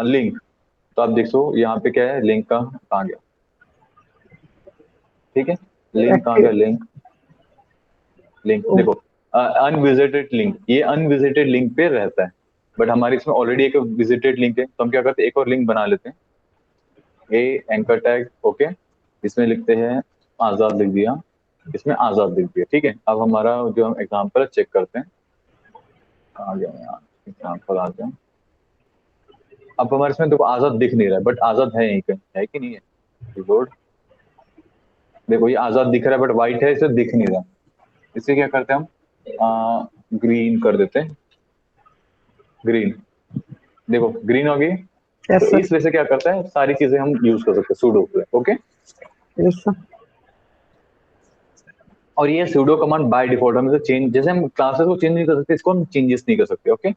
लिंक। तो आप देखो यहाँ पे क्या है, लिंक का कहाँ गया, ठीक है, लिंक कहाँ गया, एक्टिव। लिंक, लिंक देखो, अनविजिटेड लिंक, ये अनविजिटेड लिंक पे रहता है, बट हमारे इसमें ऑलरेडी एक विजिटेड लिंक है, तो हम क्या करते हैं, एक और लिंक बना लेते हैं, एंकर टैग, ओके, इसमें लिखते हैं आजाद, लिख दिया, इसमें आजाद लिख दिया, ठीक है। अब हमारा जो हम एग्जाम्पल चेक करते हैं, आ गया यहाँ एग्जाम्पल आ गया। अब हमारे इसमें देखो आजाद दिख नहीं रहा है, बट आजाद है यहीं पे, है कि नहीं है, कीबोर्ड, देखो ये आजाद दिख रहा है, बट व्हाइट है, इसे दिख नहीं रहा, इसे क्या करते हैं हम, ग्रीन कर देते हैं, ग्रीन, देखो ग्रीन हो गई। यस तो सर। इस वजह से क्या करता है, सारी चीजें हम यूज कर सकते हैं सूडो पे, ओके। Yes sir. और ये सूडो कमांड बाय डिफॉल्ट हम इसे चेंज, जैसे हम क्लासेस को चेंज नहीं कर सकते, इसको हम चेंजेस नहीं कर सकते, ओके।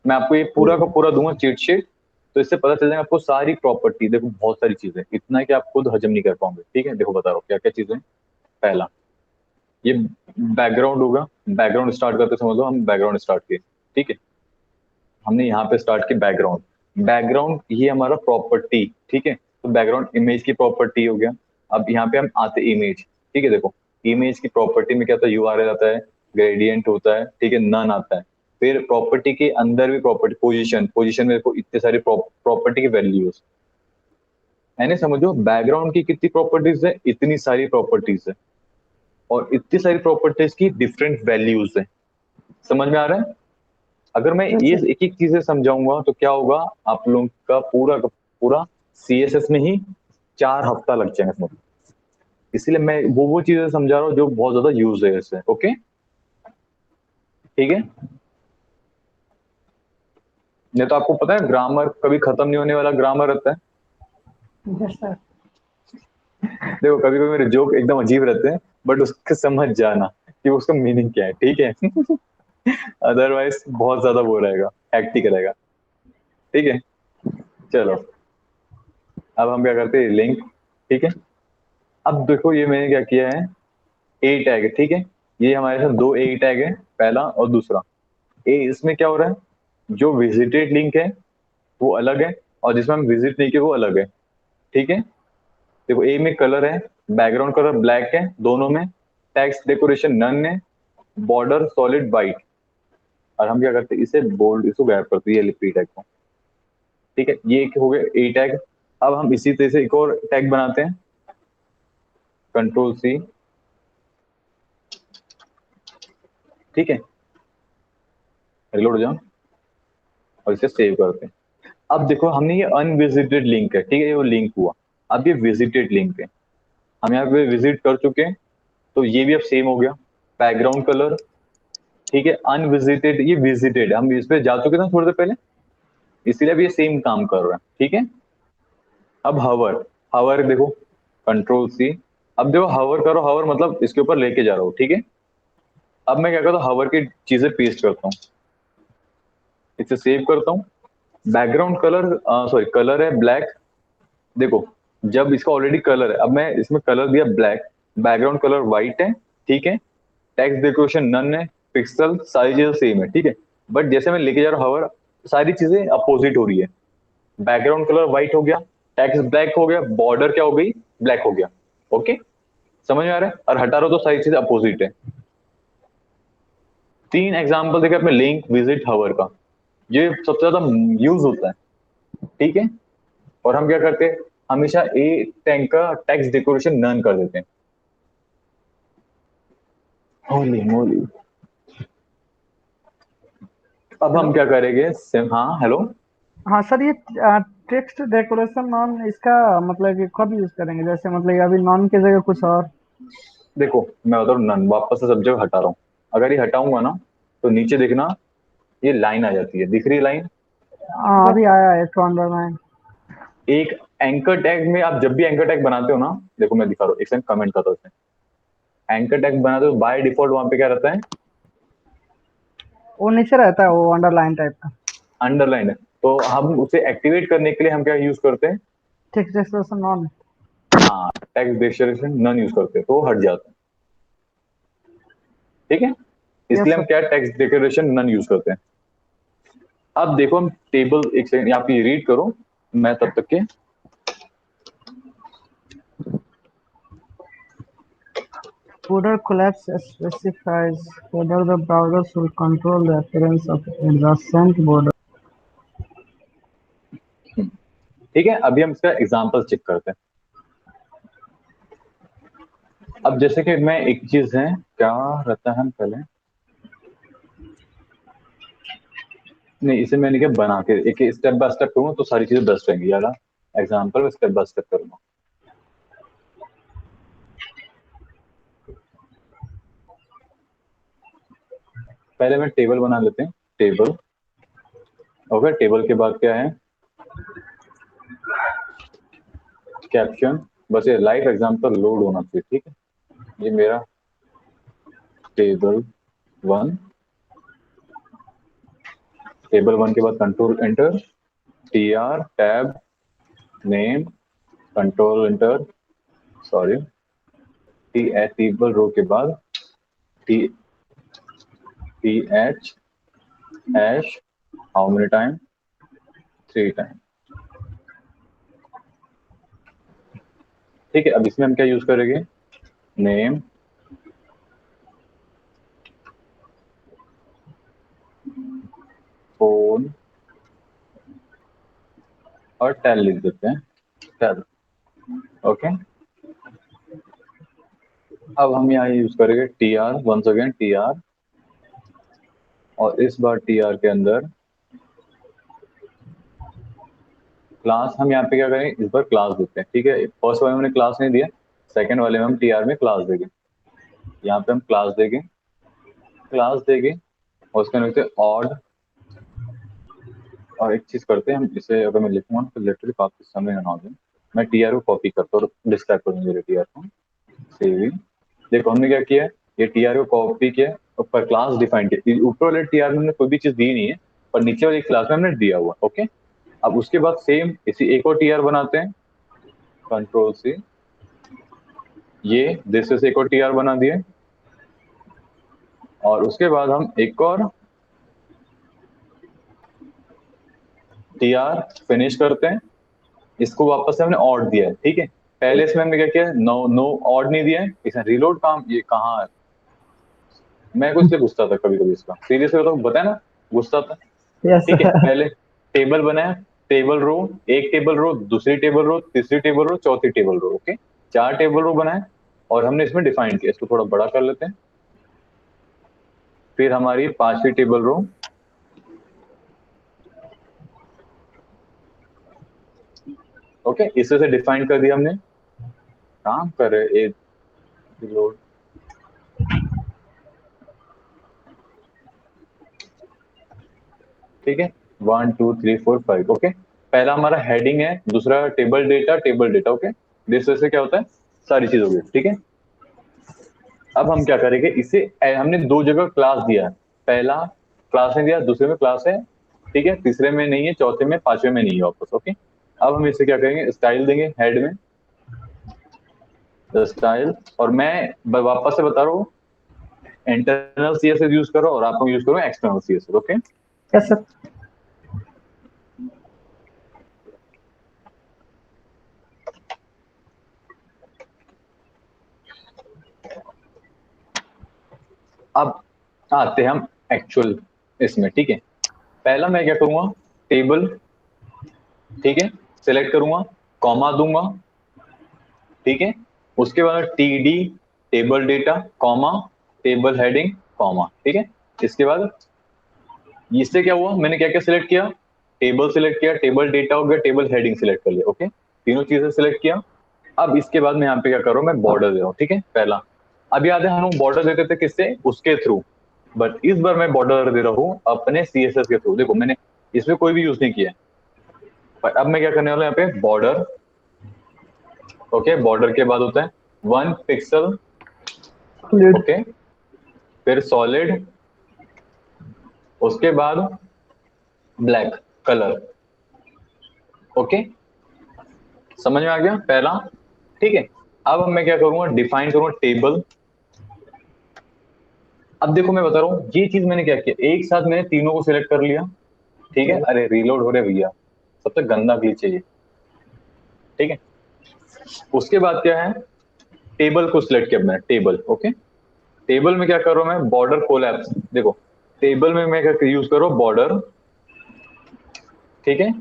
मैं आपको ये पूरा का पूरा दूंगा चीट शीट, तो इससे पता चल जाएगा आपको सारी प्रॉपर्टी, देखो बहुत सारी चीजें, इतना है कि आप खुद हजम नहीं कर पाओगे, ठीक है। देखो बता रहा हूँ क्या क्या चीजें। पहला, ये बैकग्राउंड होगा, बैकग्राउंड स्टार्ट करते समझ लो हम बैकग्राउंड स्टार्ट किए, ठीक है, हमने यहाँ पे स्टार्ट की बैकग्राउंड, बैकग्राउंड ये हमारा प्रॉपर्टी, ठीक है, तो बैकग्राउंड इमेज की प्रॉपर्टी हो गया। अब यहाँ पे हम आते इमेज, ठीक है, देखो इमेज की प्रॉपर्टी में क्या होता है, यूआरएल आता है, ग्रेडियंट होता है, ठीक है, नन आता है। फिर प्रॉपर्टी के अंदर भी प्रॉपर्टी, पोजीशन में देखो इतने सारे प्रॉपर्टी की वैल्यूज, यानी समझो बैकग्राउंड की कितनी प्रॉपर्टीज है, इतनी सारी प्रॉपर्टीज है, और इतनी सारी प्रॉपर्टीज की डिफरेंट वैल्यूज है। समझ में आ रहा है? अगर मैं ये एक एक चीजें समझाऊंगा तो क्या होगा, आप लोगों का पूरा सीएसएस में ही 4 हफ्ता लग जाएगा समझ। इसलिए मैं वो चीजें समझा रहा हूँ जो बहुत ज्यादा यूज है इससे। ओके, ठीक है। नहीं तो आपको पता है ग्रामर कभी खत्म नहीं होने वाला ग्रामर रहता है। Yes sir. देखो कभी कभी मेरे जोक एकदम अजीब रहते हैं, बट उसके समझ जाना कि उसका मीनिंग क्या है, ठीक है। अदरवाइज बहुत ज्यादा वो रहेगा, हैक्टिक रहेगा, ठीक है। चलो अब हम क्या करते हैं, लिंक, ठीक है। अब देखो ये मैंने क्या किया है, ए टैग है, ठीक है। ये हमारे साथ 2 ए टैग है, पहला और दूसरा। ए इसमें क्या हो रहा है, जो विजिटेड लिंक है वो अलग है, और जिसमें हम विजिट नहीं किए वो अलग है, ठीक है। देखो ए में कलर है, बैकग्राउंड कलर ब्लैक है दोनों में, टेक्स्ट डेकोरेशन नन है, बॉर्डर सॉलिड वाइट। और हम क्या करते हैं, इसे बोल्ड, इसको गायब करते हैं, ये लिपी टैग को, ठीक है। ये हो गया ए टैग। अब हम इसी तरह से एक और टैग बनाते हैं, कंट्रोल C, ठीक है, रिलोड हो जाओ, और इसे सेव करते हैं। अब देखो हमने ये अनविजिटेड लिंक है, ठीक है, ये वो लिंक हुआ। अब ये विजिटेड लिंक है, हम यहाँ पे विजिट कर चुके हैं, तो ये भी अब सेम हो गया। बैकग्राउंड कलर, ठीक है, अनविजिटेड, ये विजिटेड, हम इस पे जा चुके थे थोड़ी देर पहले, इसीलिए अब ये सेम काम कर रहा है, ठीक है। अब हवर, हवर देखो, कंट्रोल C। अब देखो हवर करो, हवर मतलब इसके ऊपर लेके जा रहा हूँ, ठीक है। अब मैं क्या करता हूँ, हवर की चीजें पेस्ट करता हूँ, इसे सेव करता हूँ। बैकग्राउंड कलर, सॉरी कलर है ब्लैक, देखो जब इसका ऑलरेडी कलर है, अब मैं इसमें कलर दिया ब्लैक, बैकग्राउंड कलर व्हाइट है, ठीक है, टेक्स्ट डेकोरेशन नन है, पिक्सल सारी चीजें सेम है, ठीक है। बट जैसे मैं लेके जा रहा हूँ हवर, सारी चीजें अपोजिट हो रही है। बैकग्राउंड कलर व्हाइट हो गया, टेक्स्ट ब्लैक हो गया, बॉर्डर क्या हो गई, ब्लैक हो गया। ओके, समझ में आ रहा है? और हटा रहा हो तो सारी चीजें अपोजिट है। 3 एग्जाम्पल देखे अपने लिंक, विजिट, हवर का, ये सबसे ज्यादा यूज होता है, ठीक है। और हम क्या करते हैं, हमेशा ए टैग का टेक्स्ट डेकोरेशन नन कर देते हैं। होली मोली। अब हम हेलो। क्या करेंगे, हाँ हेलो। हाँ सर, ये टेक्स्ट डेकोरेशन नॉन, इसका मतलब कि कब यूज करेंगे, जैसे मतलब अभी नॉन की जगह कुछ और। देखो मैं बता रहा हूँ, नन वापस से सब जगह हटा रहा हूँ। अगर ये हटाऊंगा ना तो नीचे देखना, ये लाइन आ जाती है, दिख रही है लाइन। हाँ यस अभी सर। आया है 209। एक एंकर टैग में, आप जब भी एंकर टैग बनाते हो ना, देखो मैं दिखा रहा हूँ, एक सेकंड कमेंट करता हूँ। एंकर टैग बनाते हो बाय डिफॉल्ट वहां पे क्या रहता है, वो नीचे रहता है, वो अंडरलाइन टाइप का। अंडरलाइन है। तो हम उसे एक्टिवेट करने के लिए हम क्या यूज करते हैं, टेक्स्ट डेकोरेशन नॉन। हाँ टेक्स्ट डेकोरेशन नन यूज करते हैं, तो वो हट जाता है, ठीक है। यस इसलिए हम सर। क्या टेक्स्ट डेकोरेशन नन यूज करते हैं। अब देखो हम टेबल, एक सेकंड आप ये रीड करो, मैं तब तक के Border collapse specifies whether the browser should control the appearance of adjacent border. ठीक है। अभी हम इसका एग्जांपल चेक करते हैं। अब जैसे कि मैं एक चीज है, क्या रहता है, हम पहले नहीं, इसे मैंने क्या बना के एक स्टेप बाय स्टेप करूंगा तो सारी चीजें बेस्ट रहेंगी यार। एग्जांपल स्टेप बाय स्टेप करूंगा। पहले मैं टेबल बना लेते हैं, टेबल। ओके, टेबल के बाद क्या है, कैप्शन। बस ये लाइव एग्जांपल लोड होना चाहिए, ठीक है। ये मेरा टेबल 1, टेबल 1 के बाद control enter, TR tab name, control enter, sorry, table row के बाद TH hash, how many time, 3 time, ठीक है। अब इसमें हम क्या यूज करेंगे, नेम, फोन और टेल लिख देते हैं, टेल। ओके, अब हम यहाँ यूज करेंगे T R, once again T R, और इस बार टी आर के अंदर क्लास हम यहाँ पे क्या करेंगे, इस बार क्लास देते हैं। ठीक है, फर्स्ट वाले में हमने क्लास नहीं दिया, सेकंड वाले में हम टी आर में क्लास देंगे। यहाँ पे हम क्लास देंगे, और उसके अंदर लिखते ऑड। और एक चीज करते हैं हम, इसे अगर मैं लिखूंगा तो लिटरली काफी समय ना दें, मैं टी आर को कॉपी करता हूँ और डिस्क्राइब करूंगा टी आर को। सेविंग, देखो हमने क्या किया, ये टी आर को कॉपी किया, ऊपर क्लास डिफाइन किया। ऊपर वाले टी आर में हमने कोई भी चीज दी नहीं है, पर नीचे वाली क्लास में हमने दिया हुआ। ओके, अब उसके बाद सेम इसी एक और टी आर बनाते हैं, कंट्रोल से ये दिस से एक और टी आर बना दिए, और उसके बाद हम एक और टी आर फिनिश करते हैं। इसको वापस से हमने ऑड दिया है। ठीक है, पहले इसमें हमने क्या किया, नो नो ऑड नहीं दिया है, इसमें रीलोड काम ये कहाँ है, मैं कुछ से गुस्सा था कभी कभी इसका, सीरियसली बताऊं, बताया ना, गुस्सा था। यस ठीक है, सर। पहले टेबल बनाया, टेबल रो, एक टेबल रो, दूसरी टेबल रो, तीसरी टेबल रो, चौथी table row. Okay, 4 table row बनाए, और हमने इसमें डिफाइन किया। इसको थोड़ा बड़ा कर लेते हैं। फिर हमारी 5वीं टेबल रो, ओके, इसे से डिफाइन कर दिया हमने, काम कर रहे एक लोड। ठीक है, 1 2 3 4 5। ओके, पहला हमारा हेडिंग है, दूसरा table data, table data. Okay, this से क्या होता है, सारी चीज हो गई। ठीक है, अब हम क्या करेंगे, इसे हमने 2 जगह क्लास दिया है, पहला क्लास में दिया, दूसरे में क्लास है। ठीक है, तीसरे में नहीं है, चौथे में, 5वें में नहीं है वापस। ओके, अब हम इसे क्या करेंगे, स्टाइल देंगे हेड में, स्टाइल। और मैं वापस से बता रहा हूँ, इंटरनल सीएसएस यूज करो और आप यूज करो external CSS. Okay, yes sir. अब आते हैं हम एक्चुअल इसमें। ठीक है, पहला मैं क्या करूंगा, टेबल, ठीक है, सिलेक्ट करूंगा, कॉमा दूंगा। ठीक है, उसके बाद T D, table data, comma, table heading, comma. ठीक है, इसके बाद इससे क्या हुआ, मैंने क्या क्या सिलेक्ट किया, टेबल सिलेक्ट किया, टेबल डेटा हो गया, टेबल हेडिंग सिलेक्ट कर लिया। ओके, तीनों चीजें सिलेक्ट किया। अब इसके बाद मैं यहाँ पे क्या कर रहा हूँ, मैं बॉर्डर दे रहा हूँ। ठीक है, पहला, अब याद है हम बॉर्डर देते थे किससे, उसके थ्रू, बट इस बार मैं बॉर्डर दे रहा हूँ अपने सीएसएस के थ्रू। देखो मैंने इसमें कोई भी यूज नहीं किया है, पर अब मैं क्या करने वाला हूँ, यहाँ पे बॉर्डर। ओके, बॉर्डर के बाद होता है 1 पिक्सल। ओके, फिर सॉलिड, उसके बाद ब्लैक कलर। ओके, समझ में आ गया पहला। ठीक है, अब मैं क्या करूंगा, डिफाइन करूंगा टेबल। अब देखो मैं बता रहा हूँ, ये चीज मैंने क्या किया, एक साथ मैंने तीनों को सिलेक्ट कर लिया। ठीक है, अरे रीलोड हो रहे भैया, सबसे गंदा ग्लिच है ये। ठीक है, उसके बाद क्या है, टेबल को सिलेक्ट किया मैंने, टेबल। ओके, टेबल में क्या कर रहा हूं मैं, बॉर्डर कोलैप्स। देखो टेबल में मैं क्या यूज कर रहा हूं, बॉर्डर। ठीक है,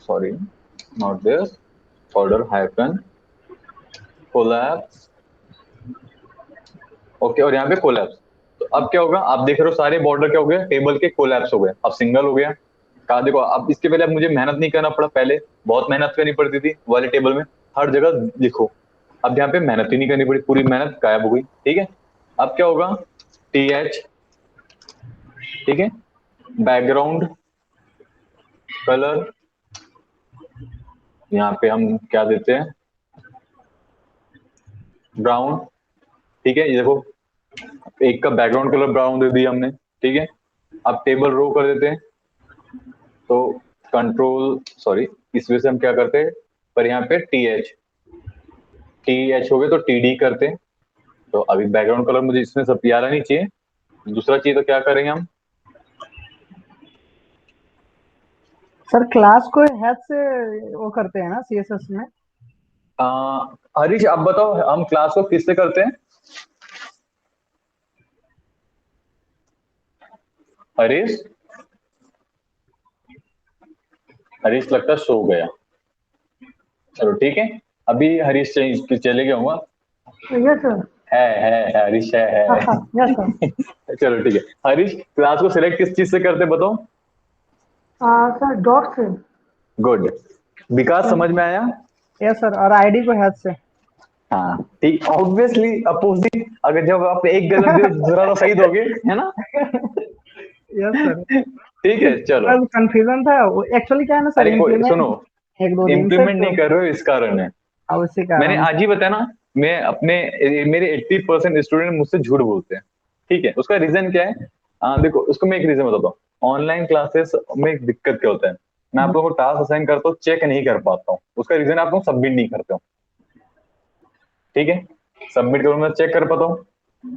sorry, not this, border hyphen collapse. Okay, और यहाँ पे कोलैप्स। तो अब क्या होगा, आप देख रहे हो सारे बॉर्डर क्या हो गए, टेबल के कोलैप्स हो गए, अब सिंगल हो गया। कहा देखो, अब इसके पहले अब मुझे मेहनत नहीं करना पड़ा, पहले बहुत मेहनत करनी पड़ती थी वाले टेबल में, हर जगह लिखो। अब यहाँ पे मेहनत ही नहीं करनी पड़ी, पूरी मेहनत गायब हो गई। ठीक है, अब क्या होगा, टी एच, ठीक है, बैकग्राउंड कलर, यहाँ पे हम क्या देते हैं, ब्राउन। ठीक है, ये देखो, एक का बैकग्राउंड कलर ब्राउन दे दिया हमने। ठीक है, अब टेबल रो कर देते हैं, तो कंट्रोल, सॉरी, इस वजह से हम क्या करते हैं, पर यहाँ पे टी एच हो गए तो टी डी करते हैं। तो अभी बैकग्राउंड कलर मुझे इसमें सब प्यारा नहीं चाहिए, दूसरा चाहिए, तो क्या करेंगे हम, सर क्लास को हेड से वो करते हैं ना सीएसएस में। हरीश आप बताओ, हम क्लास को किससे करते हैं? हरीश, हरीश लगता है सो गया। चलो ठीक है, अभी हरीश चले गया हूँ। Yes sir. है हरीश हाँ हाँ, है। Yes sir. चलो ठीक है, हरीश क्लास को सिलेक्ट किस चीज से करते हैं बताओ? सर डॉट से। गुड। विकास यस समझ में आया? यस सर, और आईडी को हैश से। हाँ ठीक, ऑब्वियसली अपोजिट, अगर जब आप एक गलत दिए दूसरा तो सही दोगे, है ना? Yes sir. ठीक है चलो। बस कंफ्यूजन था, एक्चुअली क्या है ना सर, अरे कोई सुनो, इम्प्लीमेंट एक दो दिन से इम्प्लीमेंट तो नहीं कर रहे हो इस कारण है। उसी मैंने कारण आज से। ही बताया ना, मैं अपने मेरे 80% स्टूडेंट मुझसे झूठ बोलते हैं। ठीक है, उसका रीजन क्या है? देखो उसको मैं एक रीजन बताता हूँ। ऑनलाइन क्लासेस में एक दिक्कत क्या होता है, मैं आप लोगों को टास्क असाइन करता हूँ, चेक नहीं कर पाता हूँ, उसका रीजन आप लोग सबमिट नहीं करते हो। ठीक है, सबमिट करूंगा चेक कर पाता हूँ,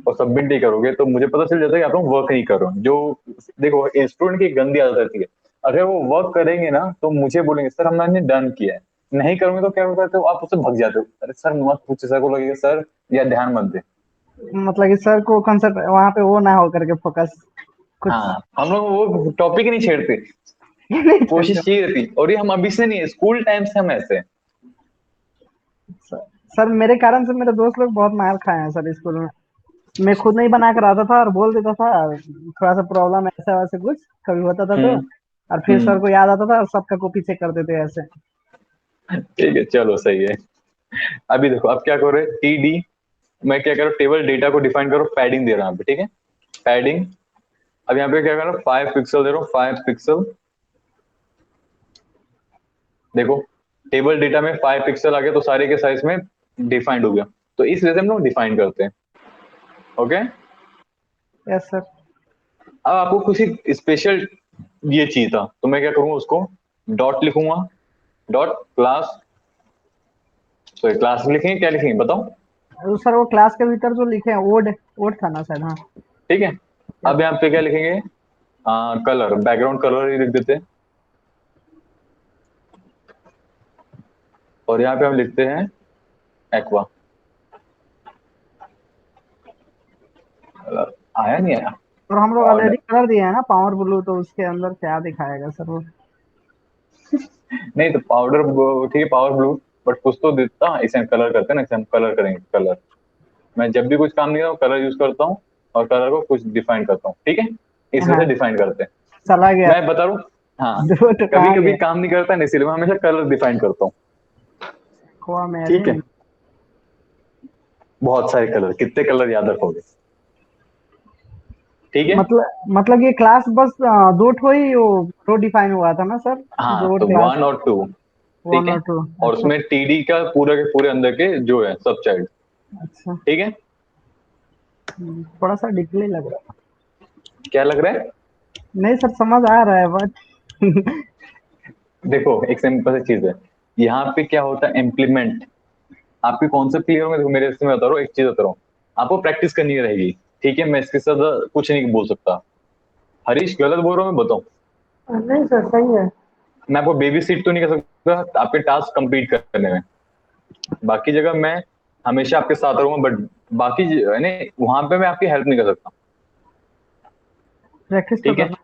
और सबमिट नहीं करोगे तो मुझे पता चल जाता है कि आप लोग वर्क नहीं कर रहे हो। जो देखो स्टूडेंट की गंदी आदत रहती है, अगर वो वर्क करेंगे ना तो मुझे बोलेंगे सर हमने डन किया है, नहीं करोगे तो क्या करते हो आप, उससे भग जाते हो, अरे सर मत पूछे, सर को लगेगा सर या ध्यान मत दे। मतलब कि सर को कंसर्ट वहां पे वो ना हो करके फोकस कुछ हाँ, हम लोग वो टॉपिक ही नहीं छेड़ते, नहीं कोशिश करते। यही रहती, और ये हम अभी से नहीं है, स्कूल टाइम से हम ऐसे हैं। सर, सर मेरे कारण से मेरे दोस्त लोग बहुत मार खाए हैं सर स्कूल में। मैं खुद नहीं बना कर आता था और बोल देता था थोड़ा सा प्रॉब्लम ऐसा वैसे कुछ कभी होता था तो, हम्म। और फिर सर हम्म। को याद आता था और सबका कॉपी चेक कर देते ऐसे। ठीक है चलो सही है। अभी देखो अब क्या करो, टीडी, मैं क्या करूँ, टेबल डेटा को डिफाइन करो, पैडिंग दे रहा हूँ यहाँ पे, ठीक है, पैडिंग। अब यहाँ पे क्या करना, 5 पिक्सल दे रहा हूँ, 5 पिक्सल। देखो टेबल डेटा में 5 पिक्सल आ गया तो सारे के साइज में डिफाइंड हो गया, तो इस वजह से हम लोग डिफाइन करते हैं। Okay, yes sir. अब आपको कुछ स्पेशल ये चाहिए था तो मैं क्या करूंगा, उसको डॉट लिखूंगा, डॉट क्लास, सॉरी क्लास लिखेंगे, क्या लिखेंगे बताओ? सर वो क्लास के भीतर जो लिखे हैं ओड, ओड था ना सर? हाँ। ठीक है, यस। अब यहाँ पे क्या लिखेंगे, कलर, बैकग्राउंड कलर ही लिख देते हैं, और यहाँ पे हम लिखते हैं एक्वा। आया नहीं आया? और हम लोग और ऑलरेडी कर दिए हैं ना पावर ब्लू, तो उसके अंदर क्या दिखाएगा सर वो? नहीं तो पाउडर, ठीक है पावर ब्लू, बट कुछ तो देता, इसे हम कलर करते हैं ना, इसे हम कलर करेंगे कलर। मैं जब भी कुछ काम नहीं करता कलर यूज करता हूँ, और कलर को कुछ डिफाइन करता हूँ, ठीक है, इस वजह हाँ, से डिफाइन करते हैं। चला गया। मैं बता रहा हूँ, हाँ, दो तो कभी कहाँ कभी गया? काम नहीं करता ना, इसीलिए मैं हमेशा कलर डिफाइन करता हूँ। खोआ ठीक है, मैरिन। बहुत सारे कलर, कितने कलर याद रखोगे? ठीक है, मतलब ये क्लास बस दो ठो ही वो रो डिफाइन हुआ था ना सर? हाँ दो तो क्लास, 1 और 2, ठीक वन है, और टू। और अच्छा। उसमें टीडी का पूरा के पूरे अंदर के जो है सब चाइल्ड, अच्छा। ठीक है। थोड़ा सा डिफिकल्ट लग रहा क्या लग रहा है? है। नहीं सर, समझ आ रहा है बट देखो एक सिंपल सी चीज है, यहाँ पे क्या होता है, इम्प्लीमेंट, आपके कॉन्सेप्ट क्लियर होंगे, देखो मेरे इसमें बता रहा हूँ, एक चीज बता रहा हूँ, आपको प्रैक्टिस करनी रहेगी, ठीक है, मैं इसके साथ कुछ नहीं बोल सकता। हरीश गलत बोल रहा हूँ मैं, बताऊँ? नहीं सर, सही है। मैं आपको बेबी सीट तो नहीं कर सकता आपके टास्क कंप्लीट करने में, बाकी जगह मैं हमेशा आपके साथ रहूंगा, बट बाकी यानी वहां पे मैं आपकी हेल्प नहीं कर सकता। प्रैक्टिस तो ठीक है, करना।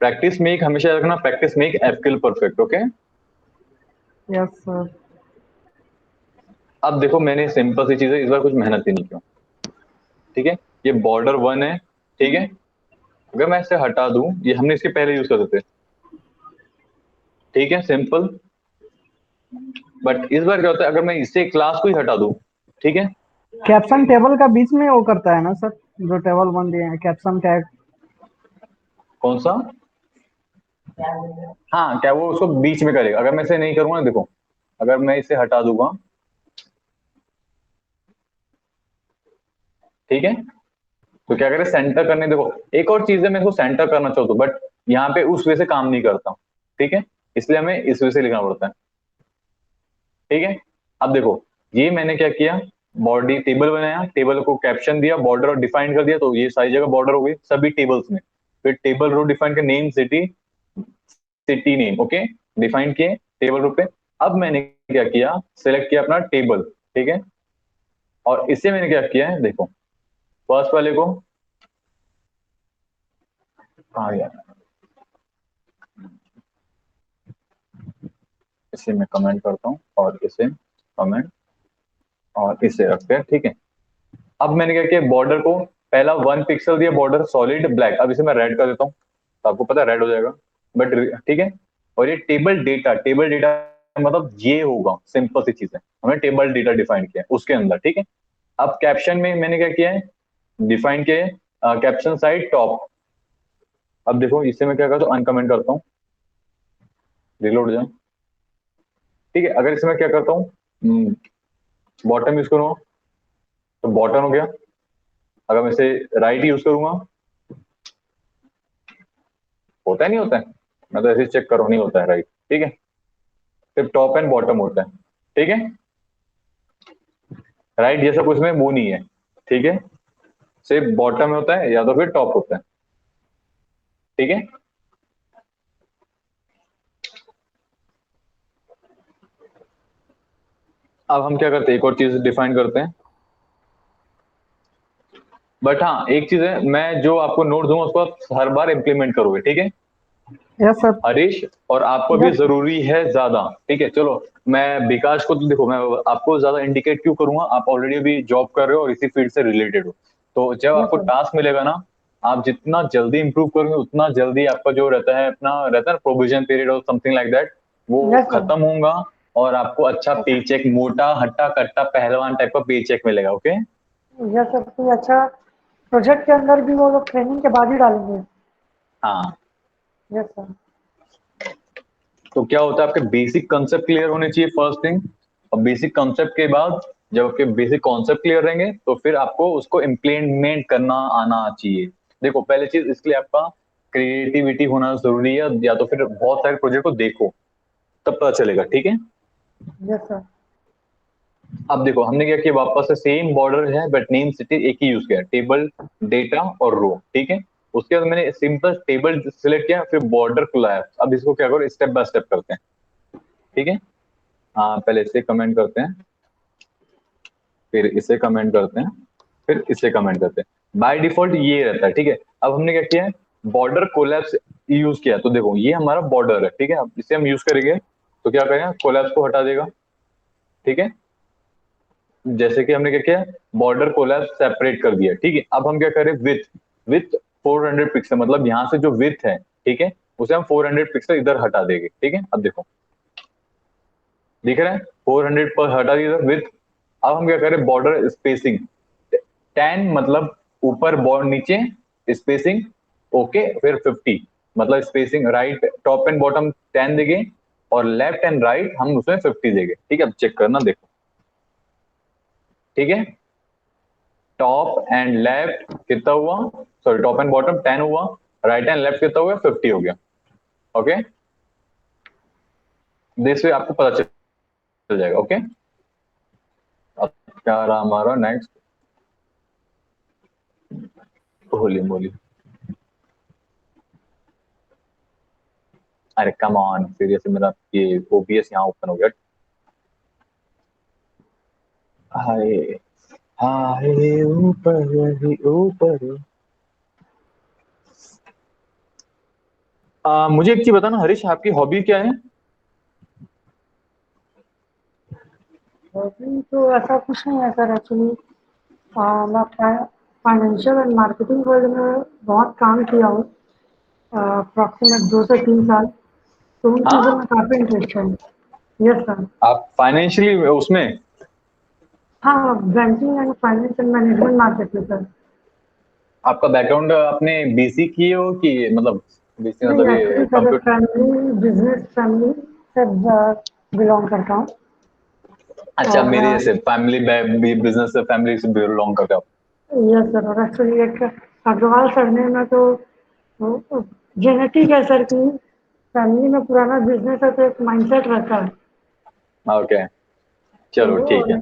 प्रैक्टिस मेक हमेशा रखना, प्रैक्टिस मेक एफकिल परफेक्ट, ओके। Yes sir. अब देखो मैंने सिंपल सी चीज है, इस बार कुछ मेहनत ही नहीं की, ठीक है, ये बॉर्डर 1 है, ठीक है, अगर मैं इसे हटा दूं, ये हमने इसके पहले यूज करते थे, ठीक है सिंपल, बट इस बार क्या होता है, अगर मैं इससे क्लास को ही हटा दूं, ठीक है, कैप्शन टेबल का बीच में वो करता है ना सर? जो टेबल बन दिए हैं कैप्शन टैग। कौन सा? हाँ, क्या वो उसको बीच में करेगा, अगर मैं इसे नहीं करूंगा ना, देखो अगर मैं इसे हटा दूंगा, ठीक है, तो क्या करे सेंटर करने, देखो एक और चीज है, मैं इसको सेंटर करना चाहता हूँ बट यहाँ पे उस वे से काम नहीं करता, ठीक है, इसलिए हमें इस वे से लिखना पड़ता है, ठीक है। अब देखो ये मैंने क्या किया, बॉडी टेबल बनाया, टेबल को कैप्शन दिया, बॉर्डर और डिफाइन कर दिया, तो ये सारी जगह बॉर्डर हो गई सभी टेबल्स में। फिर टेबल रो डिफाइन कर, name city, city name, okay, define किए टेबल रो पे। अब मैंने क्या किया, सिलेक्ट किया अपना टेबल, ठीक है, और इससे मैंने क्या किया है, देखो फर्स्ट वाले को, कहाँ गया, इसे मैं कमेंट करता हूँ और इसे कमेंट और इसे रखते हैं, ठीक है। अब मैंने क्या किया, बॉर्डर को पहला 1 पिक्सल दिया, बॉर्डर सॉलिड ब्लैक, अब इसे मैं रेड कर देता हूँ, तो आपको पता है रेड हो जाएगा, बट ठीक है। और ये टेबल डेटा, टेबल डेटा मतलब ये होगा, सिंपल सी चीज है, हमने टेबल डेटा डिफाइन किया है उसके अंदर, ठीक है। अब कैप्शन में मैंने क्या किया है, डिफाइन किया है कैप्शन साइड टॉप। अब देखो इसे मैं क्या करता हूँ, अनकमेंट करता हूँ, रिलोड जाए, ठीक है। अगर इसे मैं क्या करता हूँ, बॉटम यूज करूंगा तो बॉटम हो गया। अगर मैं इसे राइट यूज करूंगा, होता है नहीं होता है, मैं तो ऐसे चेक करो, नहीं होता है राइट, ठीक है। सिर्फ टॉप एंड बॉटम होता है, ठीक है। राइट जैसा कुछ में वो नहीं है, ठीक है, सिर्फ बॉटम में होता है या तो फिर टॉप होता है, ठीक है। अब हम क्या करते हैं, एक और चीज डिफाइन करते हैं, बट हाँ एक चीज है, मैं जो आपको नोट दूंगा उसको आप हर बार इंप्लीमेंट करोगे, ठीक है यस सर। हरीश, और आपको भी यस। जरूरी है ज्यादा, ठीक है। चलो मैं विकास को, तो देखो मैं आपको ज्यादा इंडिकेट क्यों करूंगा, आप ऑलरेडी अभी जॉब कर रहे हो और इसी फील्ड से रिलेटेड हो, तो जब यस आपको सर। टास्क मिलेगा ना, आप जितना जल्दी इंप्रूव करोगे उतना जल्दी आपका जो रहता है अपना, रहता है ना प्रोविजन पीरियड और समथिंग लाइक दैट, वो यस सर। खत्म होगा, और आपको अच्छा पे चेक, मोटा हट्टा कट्टा पहलवान टाइप का पे चेक मिलेगा, ओके। यस सर, कोई अच्छा प्रोजेक्ट के अंदर भी वो लोग ट्रेनिंग के बाद ही डालेंगे। हाँ, यस सर। तो क्या होता है, आपके बेसिक कंसेप्ट क्लियर होने चाहिए फर्स्ट थिंग, और बेसिक कंसेप्ट के बाद जब आपके बेसिक कॉन्सेप्ट क्लियर रहेंगे तो फिर आपको उसको इम्प्लीमेंट करना आना चाहिए। देखो पहले चीज इसके लिए आपका क्रिएटिविटी होना जरूरी है, या तो फिर बहुत सारे प्रोजेक्ट को देखो तब पता चलेगा, ठीक है। Yes sir. अब देखो हमने क्या किया, वापस से सेम बॉर्डर है बट नेम सिटी एक ही यूज किया, टेबल डेटा और रो, ठीक है। उसके बाद मैंने सिंपल टेबल सिलेक्ट किया, फिर बॉर्डर खुला है, अब इसको क्या करो, स्टेप बाय स्टेप करते हैं, ठीक है। हाँ पहले इसे कमेंट करते हैं, फिर इसे कमेंट करते हैं, फिर इसे कमेंट करते हैं, बाय डिफॉल्ट ये रहता है, ठीक है। अब हमने क्या किया है, बॉर्डर कोलैप्स यूज किया, तो देखो ये हमारा बॉर्डर है, ठीक है। अब इसे हम यूज करेंगे तो क्या करें, कोलैप्स को हटा देगा, ठीक है। जैसे कि हमने क्या किया, बॉर्डर कोलैप्स सेपरेट कर दिया, ठीक है। अब हम क्या करें, विथ विथ 400 पिक्सल, मतलब यहाँ से जो विथ है, ठीक है, उसे हम 400 पिक्सल इधर हटा देंगे, ठीक है। अब देखो दिख रहा है, 400 पर हटा दिया विथ। अब हम क्या करें, बॉर्डर स्पेसिंग 10, मतलब ऊपर बॉर्डर नीचे स्पेसिंग, ओके, फिर 50, मतलब spacing right top and bottom 10 देंगे, और लेफ्ट एंड राइट हम उसमें 50 देंगे, ठीक है। अब चेक करना देखो, ठीक है, टॉप एंड लेफ्ट कितना हुआ, सॉरी टॉप एंड बॉटम 10 हुआ, राइट एंड लेफ्ट कितना हुआ, 50 हो गया, ओके। दिस वे आपको पता चल जाएगा, ओके। अब क्या रहा हमारा नेक्स्ट, होली मोली, अरे कम ऑन सीरियसली, मेरा ये ओबीएस यहाँ ओपन हो गया, हाय हाय ऊपर ही ऊपर। मुझे एक चीज बताना हरीश, आपकी हॉबी क्या है। अभी तो ऐसा कुछ नहीं है सर, एक्चुअली मैं फाइनेंशियल एंड मार्केटिंग वर्ल्ड में बहुत काम किया हूँ, अप्रॉक्सीमेट 2 से 3 साल। तो उन चीज़ों हाँ, में काफ़ी इंटरेस्ट है। Yes sir. आप फाइनेंशियली उसमें, हाँ, banking and finance and management market में सर। आपका बैकग्राउंड आपने बीसी किए हो कि मतलब, बीसी नहीं, मतलब एक्चुअली ये sir computer, family business family से बिलोंग करता हूँ। अच्छा और मेरे जैसे फैमिली बिजनेस से, फैमिली से बिलोंग करते हो यस सर, और एक्चुअली एक अग्रवाल सरनेम में तो जेनेटिक है सर की, फैमिली में पुराना बिजनेस है तो एक माइंडसेट रहता है। आप, ओके, तो चलो ठीक और है,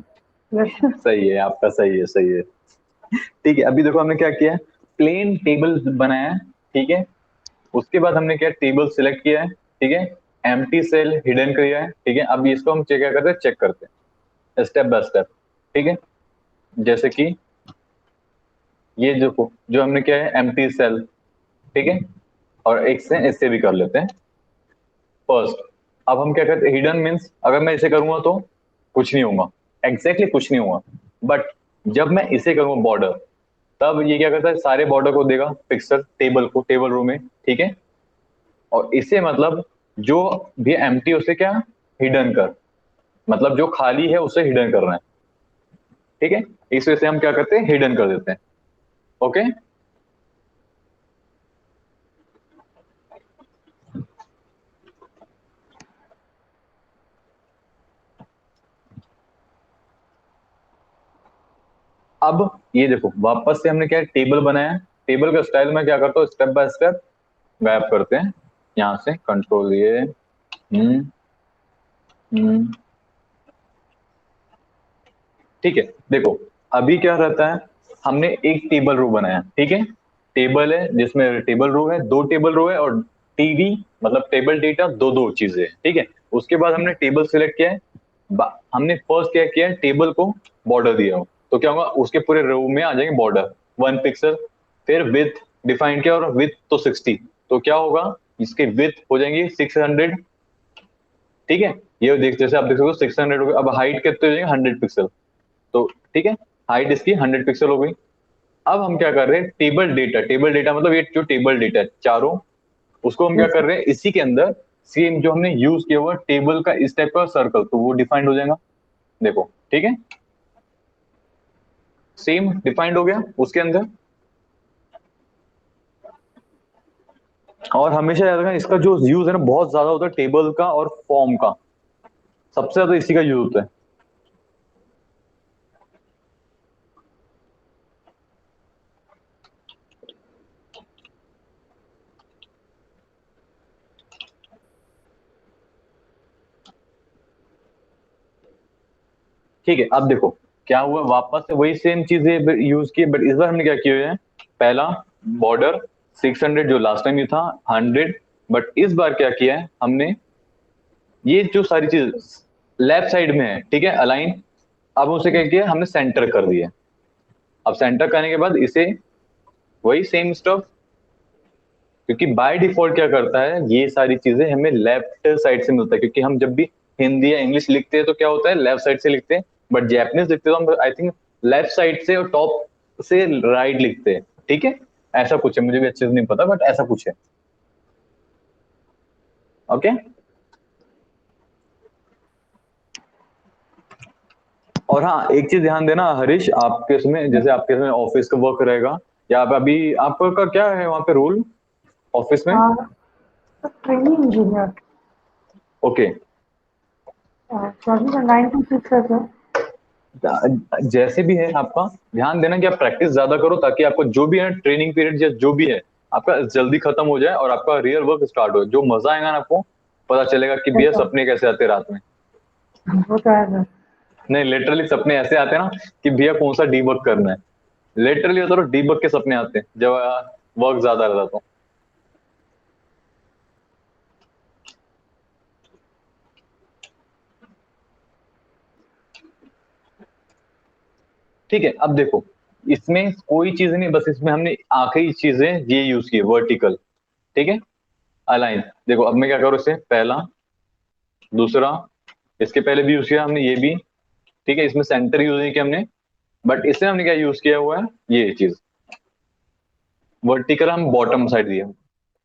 यस। सही है आपका, सही है सही है, ठीक है। अभी देखो हमने क्या किया है, प्लेन टेबल बनाया है, ठीक है। उसके बाद हमने क्या टेबल सिलेक्ट किया है, ठीक है, एम्प्टी सेल हिडन किया है, ठीक है। अब इसको हम क्या करते हैं, चेक करते हैं स्टेप बाय स्टेप, ठीक है। जैसे कि ये जो हमने क्या है, एम्प्टी सेल, ठीक है। और एक से इससे भी कर लेते हैं फर्स्ट। अब हम क्या करते हैं, हिडन मीन्स अगर मैं इसे करूंगा तो कुछ नहीं होगा, एग्जैक्टली कुछ नहीं होगा। बट जब मैं इसे करूंगा बॉर्डर, तब ये क्या करता है, सारे बॉर्डर को देगा पिक्सल टेबल को, टेबल रो में, ठीक है। और इसे मतलब जो भी एम्प्टी उसे क्या हिडन कर, मतलब जो खाली है उसे हिडन करना है, ठीक है। इस वजह से हम क्या करते हैं, हिडन कर देते हैं। ओके, अब ये देखो वापस से हमने क्या टेबल बनाया। टेबल का स्टाइल में क्या करता हूँ, स्टेप बाय स्टेप गायब करते हैं। यहां से कंट्रोल ये, हम्म हम्म, ठीक है। देखो अभी क्या रहता है, हमने एक टेबल रो बनाया, ठीक है। टेबल है जिसमें टेबल रो है, दो टेबल रो है, और टीडी मतलब टेबल डेटा, दो दो चीजें हैं, ठीक है। उसके बाद हमने टेबल सिलेक्ट किया है, हमने फर्स्ट क्या किया है, टेबल को बॉर्डर दिया हो, तो क्या होगा, उसके पूरे रो में आ जाएंगे बॉर्डर 1 पिक्सल। फिर विथ डिफाइन किया, और विथ तो 60, तो क्या होगा, इसके विथ हो जाएंगे 600, ठीक है। ये देख, जैसे आप देख सकते हो 600 हो गए। अब हाइट कितने हो जाएंगे, 100 पिक्सल, तो ठीक है, हाइट इसकी 100 पिक्सल हो गई। अब हम क्या कर रहे हैं, टेबल डेटा, टेबल डेटा मतलब ये जो टेबल डेटा है चारों, उसको हम क्या यस कर सर। रहे हैं, इसी के अंदर सेम जो हमने यूज किया हुआ टेबल का इस टाइप का सर्कल, तो वो डिफाइंड हो जाएगा, देखो, ठीक है। सेम डिफाइंड हो गया उसके अंदर। और हमेशा याद रखना, इसका जो यूज है ना बहुत ज्यादा होता है टेबल का और फॉर्म का, सबसे ज्यादा इसी का यूज होता है। ठीक है, अब देखो क्या हुआ, वापस से वही सेम चीजें यूज की, बट इस बार हमने क्या किया है, पहला बॉर्डर 600 जो लास्ट टाइम ये था 100, बट इस बार क्या किया है हमने, ये जो सारी चीज लेफ्ट साइड में है, ठीक है, अलाइन। अब उसे क्या किया, हमने सेंटर कर दिया। अब सेंटर करने के बाद इसे वही सेम स्टफ, क्योंकि बाय डिफॉल्ट क्या करता है, ये सारी चीजें हमें लेफ्ट साइड से मिलता है, क्योंकि हम जब भी हिंदी या इंग्लिश लिखते हैं तो क्या होता है, लेफ्ट साइड से लिखते हैं। बट जैपनीज लिखते हैं तो हम आई थिंक लेफ्ट साइड से और टॉप से राइट लिखते हैं, ठीक है। ऐसा कुछ है, मुझे भी अच्छे से नहीं पता, बट ऐसा कुछ है। ओके, और हाँ एक चीज ध्यान देना हरीश, आपके इसमें जैसे आपके इसमें ऑफिस का वर्क रहेगा, या आप अभी आपका क्या है वहां पे रोल ऑफिस में? Training engineer. Okay, sorry sir, 9 to 6 है सर। जैसे भी है आपका, ध्यान देना कि आप प्रैक्टिस ज्यादा करो, ताकि आपको जो भी है ट्रेनिंग पीरियड या जो भी है आपका जल्दी खत्म हो जाए, और आपका रियल वर्क स्टार्ट हो, जो मजा आएगा ना आपको, पता चलेगा कि यस भैया सर, सपने कैसे आते हैं रात में। वो तो है सर। नहीं लिटरली सपने ऐसे आते हैं ना, कि भैया कौन सा डीबग करना है, लिटरली होता है, डीबग के सपने आते हैं जब वर्क ज्यादा रहता तो। ठीक है, अब देखो इसमें कोई चीज नहीं, बस इसमें हमने आखिरी चीजें ये यूज की, वर्टिकल, ठीक है, अलाइन। देखो अब मैं क्या करूँ, इसे पहला, दूसरा, इसके पहले भी यूज किया हमने ये भी, ठीक है। इसमें सेंटर यूज नहीं किया हमने, बट इसमें हमने क्या यूज किया हुआ है, ये चीज वर्टिकल हम बॉटम साइड दिया।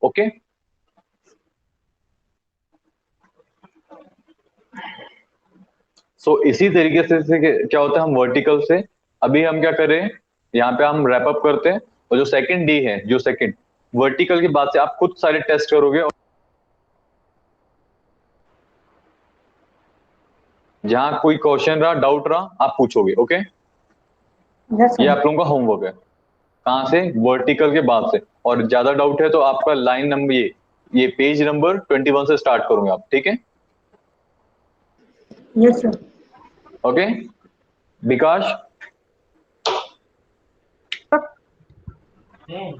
ओके, सो इसी तरीके से क्या होता है, हम वर्टिकल से अभी हम क्या कर रहे हैं, यहाँ पे हम रैप अप करते हैं। और जो सेकंड डी है, जो सेकंड वर्टिकल के बाद से आप खुद सारे टेस्ट करोगे, और जहां कोई क्वेश्चन रहा, डाउट रहा, आप पूछोगे। ओके, यस ये सर। आप लोगों का होमवर्क है। कहाँ से, वर्टिकल के बाद से। और ज्यादा डाउट है तो आपका लाइन नंबर ये पेज नंबर 21 से स्टार्ट करूंगा आप, ठीक है। Yes sir. ओके, विकास,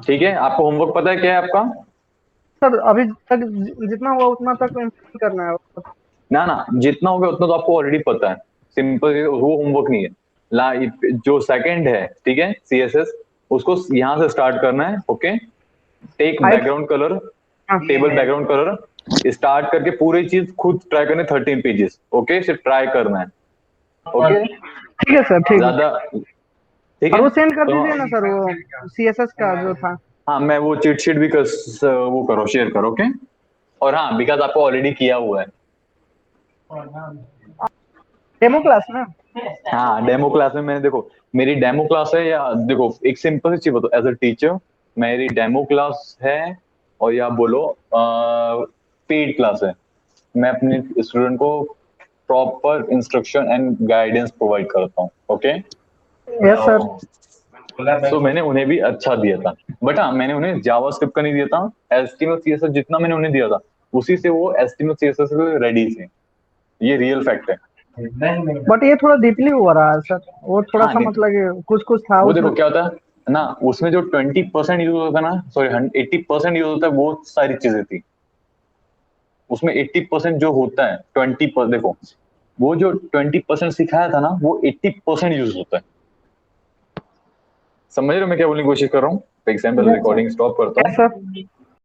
ठीक है, आपको होमवर्क पता है क्या है आपका? सर अभी तक जितना हुआ उतना तक इम्प्लीमेंट करना है। ना ना, जितना होगा उतना तो आपको ऑलरेडी पता है, सिंपल, वो होमवर्क नहीं है। ला जो सेकंड है, ठीक है, सीएसएस, उसको यहाँ से स्टार्ट करना है। Okay, take height. Background colour, हाँ टेबल बैकग्राउंड कलर, स्टार्ट करके पूरी चीज खुद ट्राई करने 13 पेजेस। ओके, सिर्फ ट्राई करना है। ओके, ठीक है सर, ठीक है। ज्यादा, ठीक और है वो सेंड कर तो। दीजिए ना सर, वो सीएसएस का जो था। हाँ, मैं वो चीट शीट भी वो करो, शेयर करो। ओके, और हाँ, बिकॉज आपको ऑलरेडी किया हुआ है। डेमो क्लास में। हाँ, डेमो क्लास में मैंने, देखो मेरी डेमो क्लास है, या देखो एक सिंपल सी चीज बताओ, एज अ टीचर मेरी डेमो क्लास है, और या बोलो पेड क्लास है। मैं अपने स्टूडेंट को proper instruction and guidance provide करता हूँ। Okay, yes sir. तो मैंने उन्हें भी अच्छा दिया था, बट हाँ, मैंने उन्हें जावास्क्रिप्ट का नहीं दिया था। एचटीएमएल सीएसएस जितना मैंने उन्हें दिया था, उसी से वो एचटीएमएल सीएसएस रेडी थे। ये रियल फैक्ट है। बट ये थोड़ा डीपली हो रहा है सर, वो थोड़ा हाँ सा नहीं, मतलब कुछ कुछ था वो उसमें। देखो क्या होता है ना, उसमें जो 20% यूज होता है ना, सॉरी 80% यूज होता है, वो सारी चीजें थी। उसमें 80% जो होता है, 20%, देखो वो जो 20% सिखाया था ना, वो 80% यूज होता है। समझ रहे हो मैं क्या बोलने की कोशिश कर रहा हूँ? Example, yes sir. Recording stop करता यस हूँ। सर।